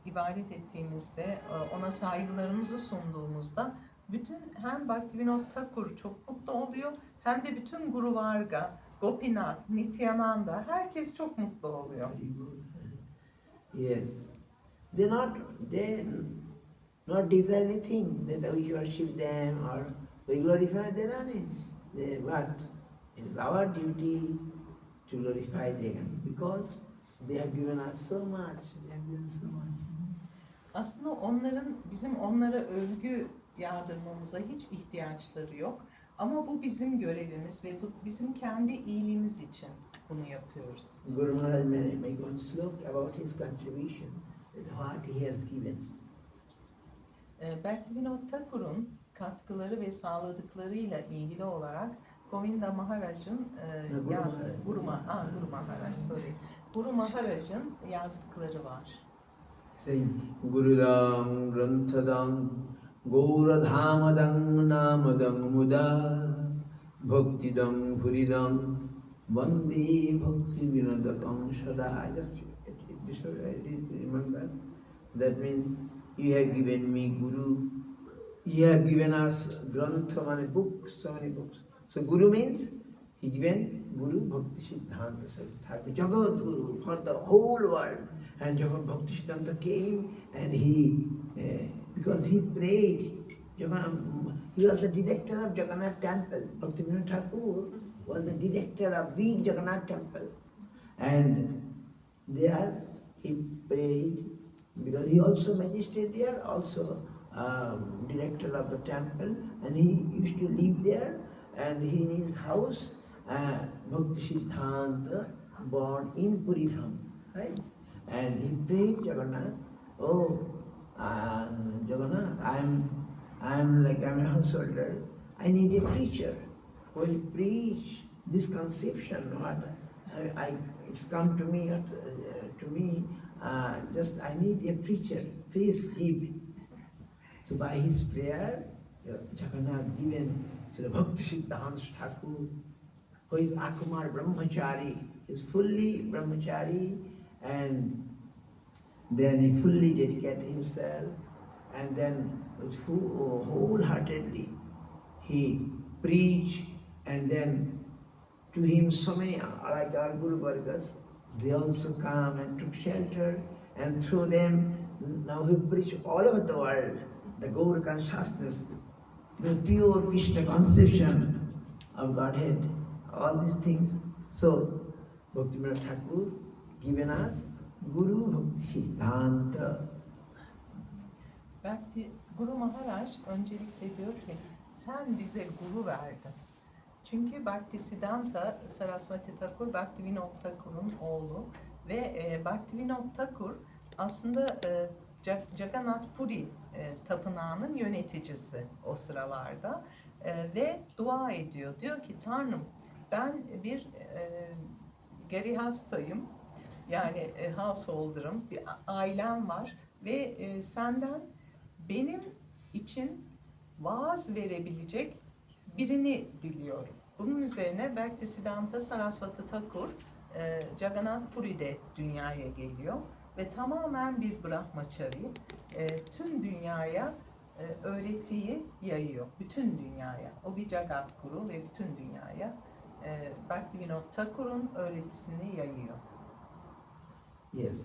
ibadet ettiğimizde, ona saygılarımızı sunduğumuzda bütün hem Bhaktivinoda Thakur çok mutlu oluyor hem de bütün Guru Varga, Gopinath, Nityananda herkes çok mutlu oluyor.
Yes. They not desire anything that we worship them or we glorify their names. But it is our duty to glorify them because they have given us so much. They have given so much.
Aslında bizim onlara övgü yağdırmamıza hiç ihtiyaçları yok. Ama bu bizim görevimiz ve bu bizim kendi iyiliğimiz için bunu yapıyoruz.
Guru Maharaj make one slok about his contribution, what he has given.
Bhaktivinoda Thakur'un katkıları ve sağladıklarıyla ilgili olarak Govinda Maharaj'ın Guru Maharaj'ın yazdıkları var.
Saying Gururam Granthadam Gauradhamadam Namadam Muda Bhaktidam Puridam Vande Bhakti Vinodakam Sada. I just remember. That means you have given me Guru. You have given us Grantha, many books, so many books. So Guru means he given Guru Bhakti Siddhanta Saraswati, Jagat Guru for the whole world. And Jagat Bhakti Siddhanta came and because he prayed, he was the director of Jagannath Temple. Bhaktivinoda Thakur was the director of big Jagannath Temple. And there he prayed, because he also magistrate there, also director of the temple, and he used to live there, and he in his house, Bhakti Siddhanta born in Puridham, right? And he prayed Jagannath, oh Jagannath, I'm a householder, I need a preacher who will preach this conception, what it's come to me, just I need a preacher, please give. So by his prayer, Jagannath given Sri Bhakti Siddhanta Thakur, who is Akumar Brahmachari, is fully Brahmachari, and then he fully dedicated himself, and then with wholeheartedly he preached, and then to him so many, like our Guru Vargas, they also come and took shelter, and through them, now he preach all over the world, the Gaur consciousness, the pure Krishna conception of Godhead, all these things. So, Bhaktivinoda Thakur given us Guru Bhakti Siddhanta.
Belki Guru Maharaj öncelikle diyor ki sen bize guru verdin. Çünkü Bhaktisiddhanta Saraswati Thakur, Bhaktivinoda Thakur'un oğlu ve Bhaktivinoda Thakur aslında Jagannath Puri tapınağının yöneticisi o sıralarda ve dua ediyor. Diyor ki Tanrım ben bir gerihastayım, yani householder'ım, bir ailem var ve senden benim için vaaz verebilecek birini diliyorum. Bunun üzerine Bhaktisiddhanta Saraswati Thakur Jagannath Puri'de dünyaya geliyor ve tamamen bir Brahmachari, tüm dünyaya öğretiyi yayıyor, bütün dünyaya. O bir Jagat Guru ve bütün dünyaya Bhaktivinoda Thakur'un öğretisini yayıyor.
Yes.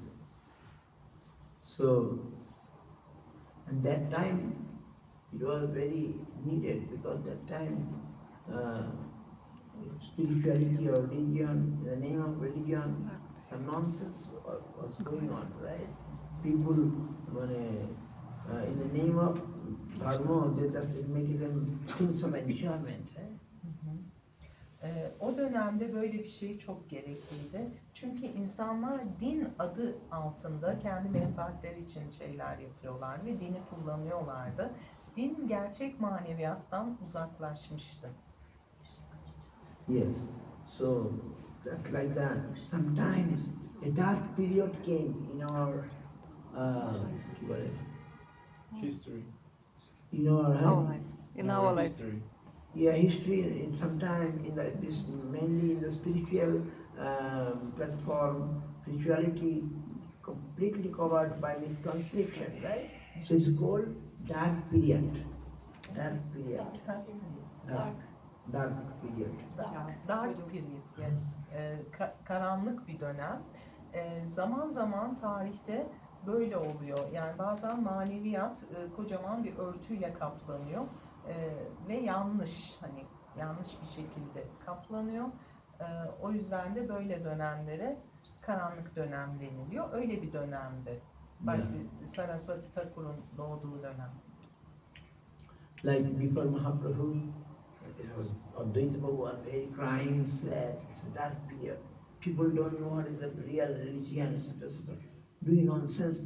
So, at that time, it was very needed, because that time spirituality or religion, in the name of religion, some nonsense was going on, right? People, in the name of dharma, they just make it things of enjoyment, right?
O dönemde böyle bir şey çok gerekliydi. Çünkü insanlar din adı altında kendi menfaatleri için şeyler yapıyorlar ve dini kullanıyorlardı. Din gerçek maneviyattan uzaklaşmıştı.
Yes. So just like that, sometimes a dark period came in our
History.
in our
life. In our life.
History.
Yeah, history in sometime mainly in the spiritual platform, spirituality completely covered by misconception, right? So it's called dark period. Dark period. Dark period.
Dark period, yes. Karanlık bir dönem. Zaman zaman tarihte böyle oluyor. Yani bazen maneviyat kocaman bir örtüyle kaplanıyor. Ve yanlış bir şekilde kaplanıyor. O yüzden de böyle dönemlere karanlık dönem deniliyor. Öyle bir dönemdi. Saraswati Thakur'un doğduğu dönem.
Like before Mahaprabhu, it was Advaita Bhagavan very crying, sad. It's a dark period. People don't know what is the real religion, etc. Doing nonsense.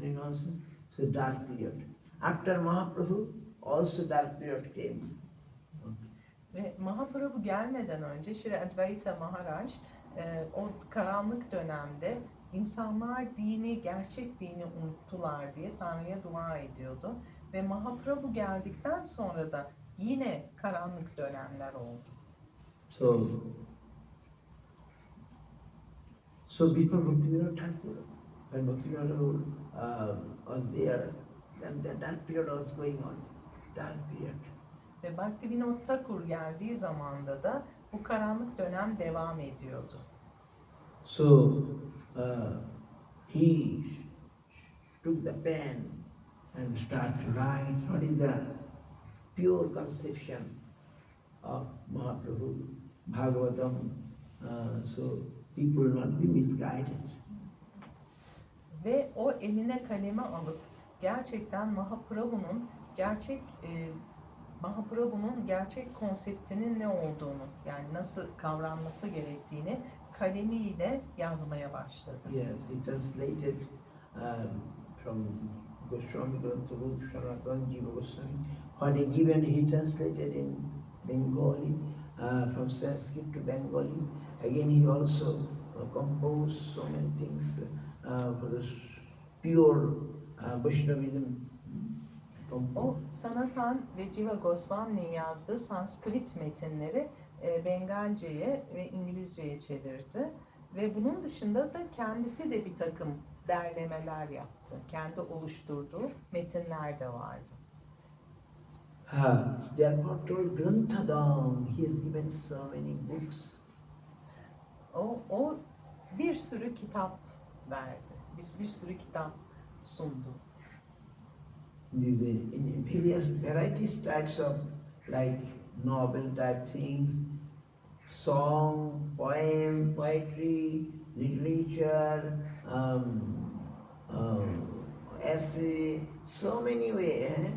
So dark period. After Mahaprabhu, also dark period came.
Ve Mahaprabhu gelmeden önce Shri Advaita Maharaj o karanlık dönemde insanlar gerçek dini unuttular diye Tanrı'ya dua ediyordu. Ve Mahaprabhu geldikten sonra da yine karanlık dönemler oldu.
So So before Bhaktivinoda Thakur, when Bhaktivinoda was there, then the dark period was going on. Dark period.
Ve Bhaktivinoda Thakur geldiği zamanda da bu karanlık dönem devam ediyordu.
So he took the pen and started to write what is the pure conception of Mahaprabhu, Bhagavatam, so people will not be misguided.
Ve o eline kaleme alıp gerçekten Mahaprabhu'nun gerçek konseptinin ne olduğunu, yani nasıl kavranması gerektiğini kalemiyle yazmaya başladı.
Yes, he translated from Goswami Grantha Rup Sanatana Jiva Goswami. What he given, he translated in Bengali, from Sanskrit to Bengali. Again, he also composed so many things for the pure Vaishnavism.
O Sanatan ve Jiva Goswami'nin yazdığı Sanskrit metinleri Bengalce'ye ve İngilizce'ye çevirdi. Ve bunun dışında da kendisi de bir takım derlemeler yaptı. Kendi oluşturduğu metinler de vardı.
Therefore told Granthadam, he has given so many books.
O bir sürü kitap verdi. Bir sürü kitap sundu.
These in various varieties types of like novel type things, song, poem, poetry, literature, essay, so many ways.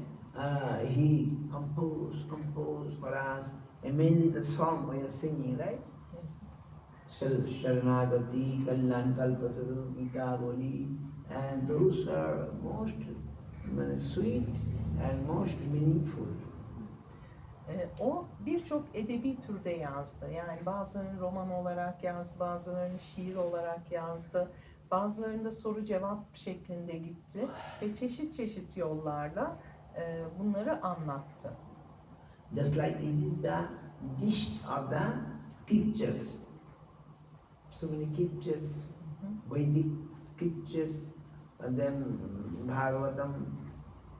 He composed for us, and mainly the song we are singing, right? Sharanagati, Kalyan Kalpataru, Gita Boli, and those are most sweet and most meaningful.
O birçok edebi türde yazdı. Yani bazılarını roman olarak yazdı, bazılarını şiir olarak yazdı. Bazılarında soru cevap şeklinde gitti ve çeşit çeşit yollarla bunları anlattı.
Just like this is the gist of the scriptures. So many scriptures, Vedic scriptures, and then Bhagavatam,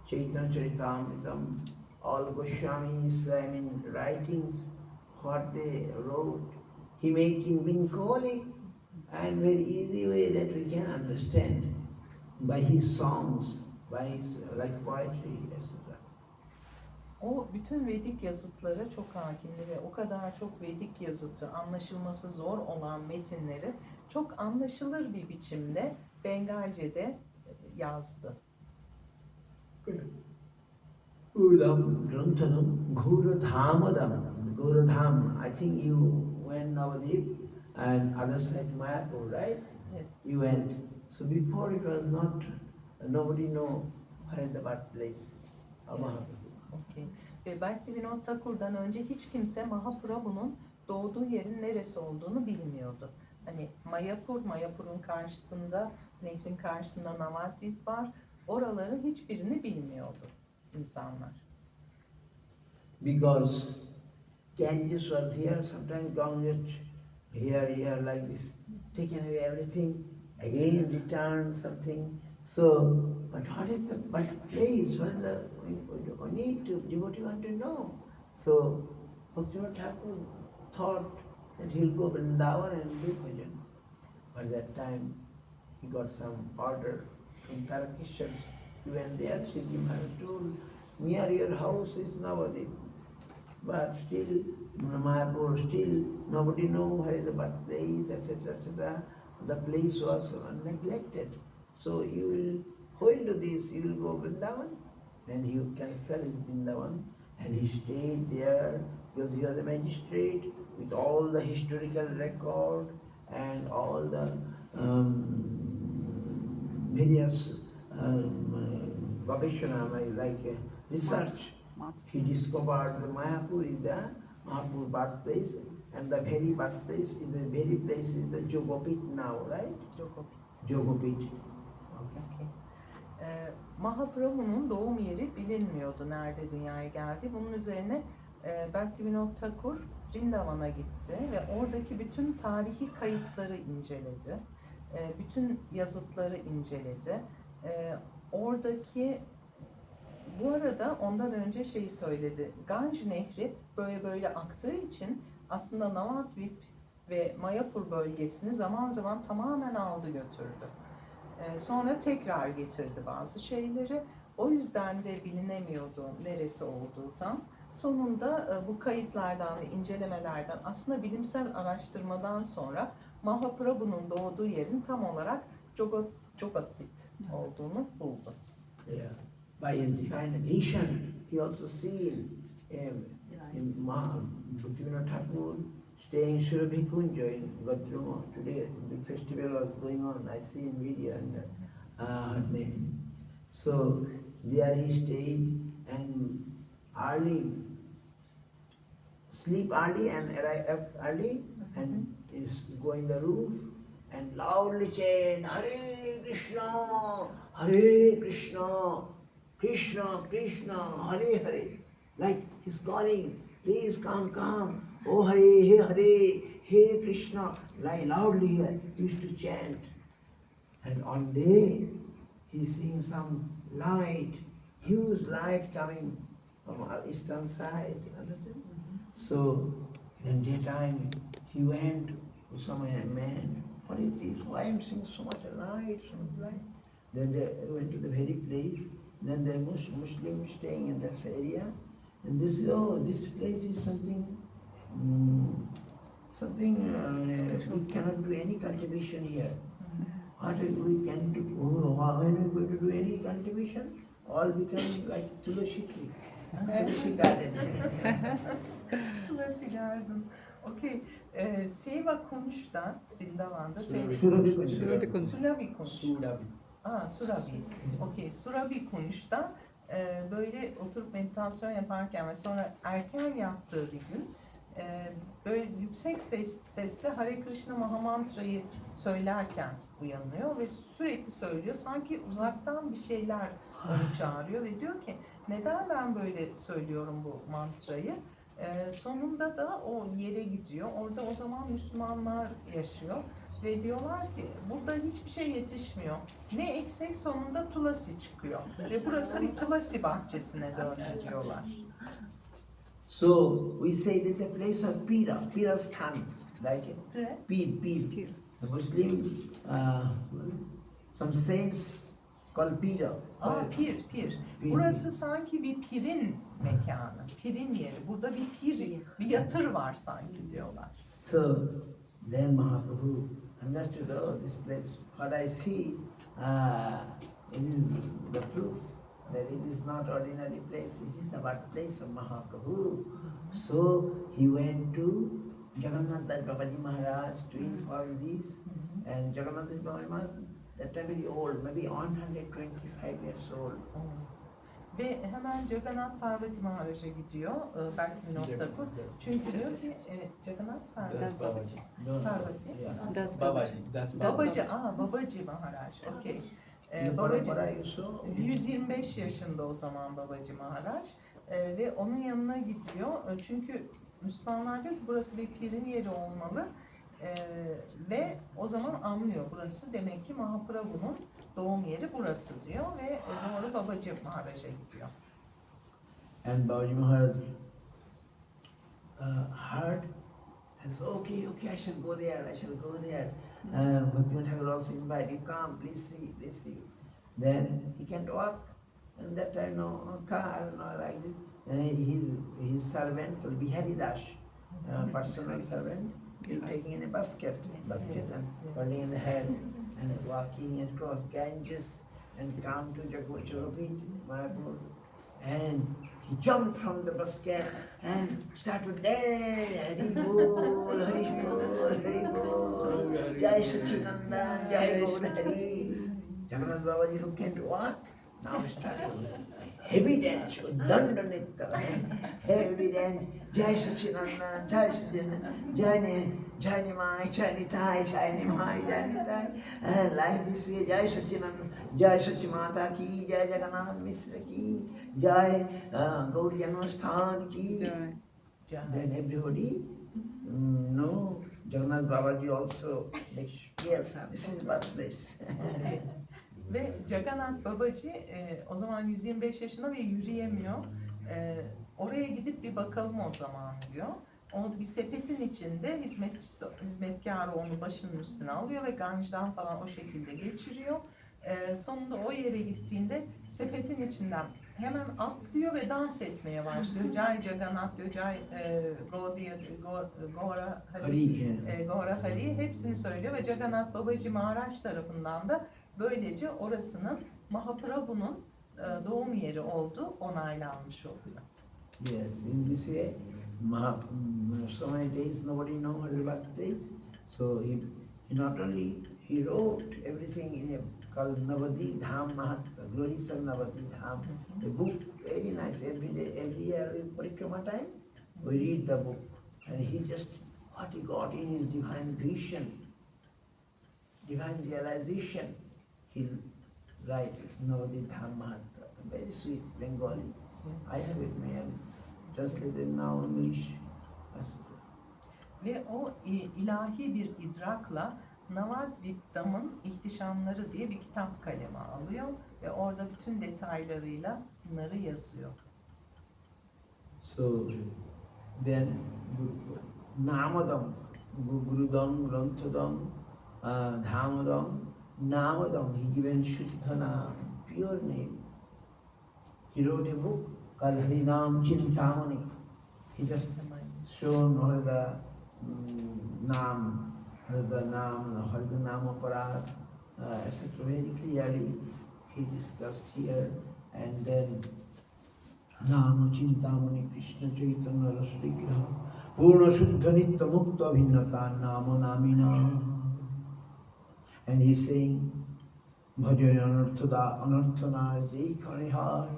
Chaitanya Charitamritam, all Goswamis, writings, what they wrote, he make in Bengali and very easy way that we can understand by his songs, by his like poetry, etc.
O bütün Vedik yazıtlara çok hakimdi ve o kadar çok Vedik yazıtı, anlaşılması zor olan metinleri çok anlaşılır bir biçimde Bengalce'de yazdı.
Ulam Granthanam Ghoradhamadam. Ghoradham, I think you went Navadip and other side Mayapur, right?
Yes.
You went. So before it was not, nobody know where is the birthplace of
Yes.
Mahaprabhu.
Okay. Ve Bhaktivinoda Thakur'dan önce hiç kimse Mahaprabhu'nun doğduğu yerin neresi olduğunu bilmiyordu. Hani Mayapur'un karşısında, nehrin karşısında Navadvip var. Oraları hiçbirini bilmiyordu insanlar.
Because Ganges was here, sometimes Ganges here like this, taken away everything, again returned something. So, but what is the place? What is the, we need to, devotee want to know. So, Bhaktivinoda Thakur thought that he'll go Vrindavan and do bhajan. But that time, he got some order from Tarakishar. He went there, Siddhi Maharaj told, near your house is Navadip. But still, Mayapur, still nobody know where is the birthplace, etc., etc. The place was neglected. So you will hold to this, you will go Vrindavan. Then he would cancel his Vrindavan and he stayed there because he was a magistrate with all the historical record and all the various gaveshana, like research. He discovered the Mayapur is the Mahaprabhu birthplace, and the very birthplace is the very place is the Jogopit now, right? Jogopit.
Okay. Mahaprabhu'nun doğum yeri bilinmiyordu, nerede dünyaya geldi. Bunun üzerine Bhaktivinoda Thakur Vrindavan'a gitti ve oradaki bütün tarihi kayıtları inceledi. Bütün yazıtları inceledi. Oradaki bu arada ondan önce şeyi söyledi. Ganj Nehri böyle aktığı için aslında Navadvip ve Mayapur bölgesini zaman zaman tamamen aldı götürdü. Sonra tekrar getirdi bazı şeyleri. O yüzden de bilinemiyordu neresi olduğu tam. Sonunda bu kayıtlardan ve incelemelerden aslında bilimsel araştırmadan sonra Mahaprabhu'nun doğduğu yerin tam olarak Jogatpit olduğunu buldu.
Yeah. By his divine vision, he also seen in Bhaktivinoda Thakur staying in Surabhi Kunja in Gadruma. Today the festival was going on. I see in video and her name. So there he stayed and early, sleep early and arrive up early and is going the roof and loudly chant Hare Krishna, Hare Krishna, Krishna Krishna, Hare Hare. Like he's calling, please come. Oh Hare, Hare Krishna. Like loudly he used to chant. And one day he's seeing some light, huge light coming from our eastern side. Understand? So in daytime he went to some man. What is this? Why I'm seeing so much light, so much light? Then they went to the very place. Then the Muslim staying in this area, and they said, "Oh, this place is something, we cannot do any cultivation here. What we can do? Oh, when we going to do any cultivation, all become like Tulasi tree, Tulasi garden."
Tulasi Garden. Okay. Seva Kunj'da, Vrindavan'da
Surabhi Kunj.
Surabhi Kunj. Surabhi. Okay, Surabhi Kunj'da böyle oturup meditasyon yaparken ve sonra erken yattığı bir gün böyle yüksek sesle Hare Krishna Mahamantra'yı söylerken uyanıyor ve sürekli söylüyor. Sanki uzaktan bir şeyler onu çağırıyor ve diyor ki neden ben böyle söylüyorum bu mantrayı? Sonunda da o yere gidiyor. Orada o zaman Müslümanlar yaşıyor. Ve diyorlar ki burada hiçbir şey yetişmiyor. Ne eksik sonunda tulasi çıkıyor. Ve burası bir tulasi bahçesine döndü diyorlar.
So we say that the place of Pira's Than, like Pir. The Muslim, some saints called Pira.
Pir. Burası sanki bir pirin mekanı, pirin yeri. Burada bir pir, bir yatır var sanki diyorlar.
So then Mahaprabhu understood, oh, this place, what I see, it is the proof that it is not ordinary place, it is the birthplace of Mahaprabhu. So he went to Jagannath Das Babaji Maharaj to inform this, and Jagannath Das Babaji Maharaj, that time very old, maybe 125 years old.
Ve hemen Jagannath Parvati Maharaj'a gidiyor, Bhaktivinoda Thakur. Çünkü diyor ki, Jagannath Parvati. Babaji Maharaj, okey. Babaji, 125 yaşında o zaman Babaji Maharaj. Ve onun yanına gidiyor. Çünkü Müslümanlar diyor ki burası bir pirin yeri olmalı. Ve o zaman anlıyor burası demek ki Mahaprabhu'nun doğum yeri burası diyor ve doğru Babaji Maharaj'a gidiyor.
And Babaji Maharaj heard and said, okay, I shall go there. Bhaktivinoda Thakur also invited, you come, please see. Then he can't walk, and that time no car, no like this. And his servant called Bihari Das, personal servant, he taking in a basket and holding in the hand and walking across Ganges and come to Jogatpit, Mayapur, and he jumped from the basket and started to dance. Hari Bol, Hari Bol, Hari Bol, Jai Sachinandan, Jai Gaur Hari. Jagannath Babaji, who can't walk, now started heavy dance, Danda Nitya, heavy dance, Jai Sachinandan, Jai Sachinandan, Jai Nimai, Jai Nitai, Jai Nimai, Jai Nitai, and like this way, Jai Sachinandan, Jai Sachimata ki, Jai Jagannath Mishra ki, Jai Gaur Janmasthan ki. Then everybody No, Jagannath Babaji also makes, yes, this is birthplace.
Ve Jagannath Babaji o zaman 125 yaşında ve yürüyemiyor. Oraya gidip bir bakalım o zaman diyor. Onu bir sepetin içinde hizmetkarı onu başının üstüne alıyor ve Ganj'dan falan o şekilde geçiriyor. Sonunda o yere gittiğinde sepetin içinden hemen atlıyor ve dans etmeye başlıyor. Jai Jagannath diyor, Jai Gaudiya, Gaura Hari, Gaura Hari hepsini söylüyor ve Jagannath Babaji Maharaj tarafından da böylece orasının Mahaprabhu'nun doğum yeri olduğu onaylanmış oluyor.
Yes, in this way, so many days nobody knows his birthplace. So he not only he wrote everything in a called Navadip Dham Mahatma, Glories of Navadip Dham. The book very nice. Every day, every year in Parikrama time, we read the book, and he just what he got in his divine vision, divine realization. He writes Navadip Dham Mahatma. Very sweet Bengali. I have it, may have translated now English.
Ve o ilahi bir idrakla Navadvipdam'ın İhtişamları diye bir kitap kaleme alıyor ve orada bütün detaylarıyla bunları yazıyor.
So then Namadam, Gurudam, Grantadam, Dhamadam, Namadam, he given Shuddhana, pure name. He wrote a book called Harinam Chintamani. He just shown all the Nam, Harinam Aparat, etc. Very clearly he discussed here, and then Nama Chintamani Krishna Chaitanya Rasvigraha Purna Shuddha Nitya Mukta Bhinnata Nama Namina. And he's saying Bhajane Anarthada Anarthana Jai Khanihai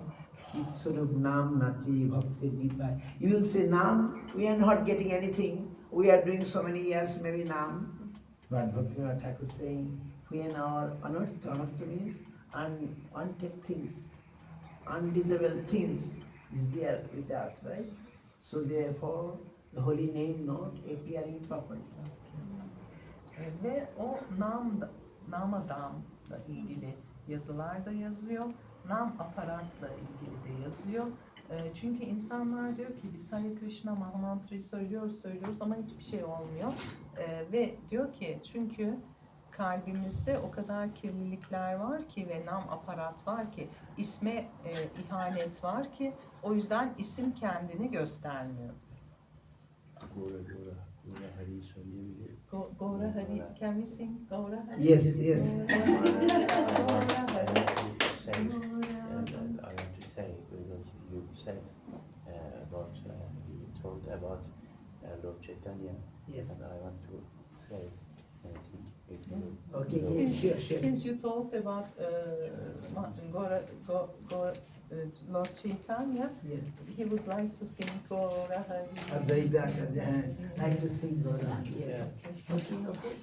Kitsurup Nam Nachi Bhakti Dipai. You will say Nam, we are not getting anything. We are doing so many years, maybe Nam. But Bhaktivinoda Thakur is saying, we are our Anartha. Anartha means unwanted things, undesirable things is there with us, right? So therefore, the holy name not appearing properly.
Ve o Namadam'la ilgili yazılar da yazıyor. Nam aparatla ilgili de yazıyor. Çünkü insanlar diyor ki biz Hare Krishna Mahamantra'yı söylüyoruz ama hiçbir şey olmuyor. Ve diyor ki çünkü kalbimizde o kadar kirlilikler var ki ve nam aparat var ki isme ihanet var ki o yüzden isim kendini göstermiyor.
Gaura Hari söyleyebilirim.
Gaura Hari, can we sing Gaura Hari?
Yes, yes.
Gaura Hari.
And I want to say, because you said about, you told about Lord Chaitanya,
Yes.
and I want to say anything. If you
Okay,
know.
yes, sure, sure.
Since you talked about Lord Chaitanya,
Yes.
he would like to sing Gaura Hari.
Advaita, I like to sing Gaura. Yes.
Yeah.
Okay, okay.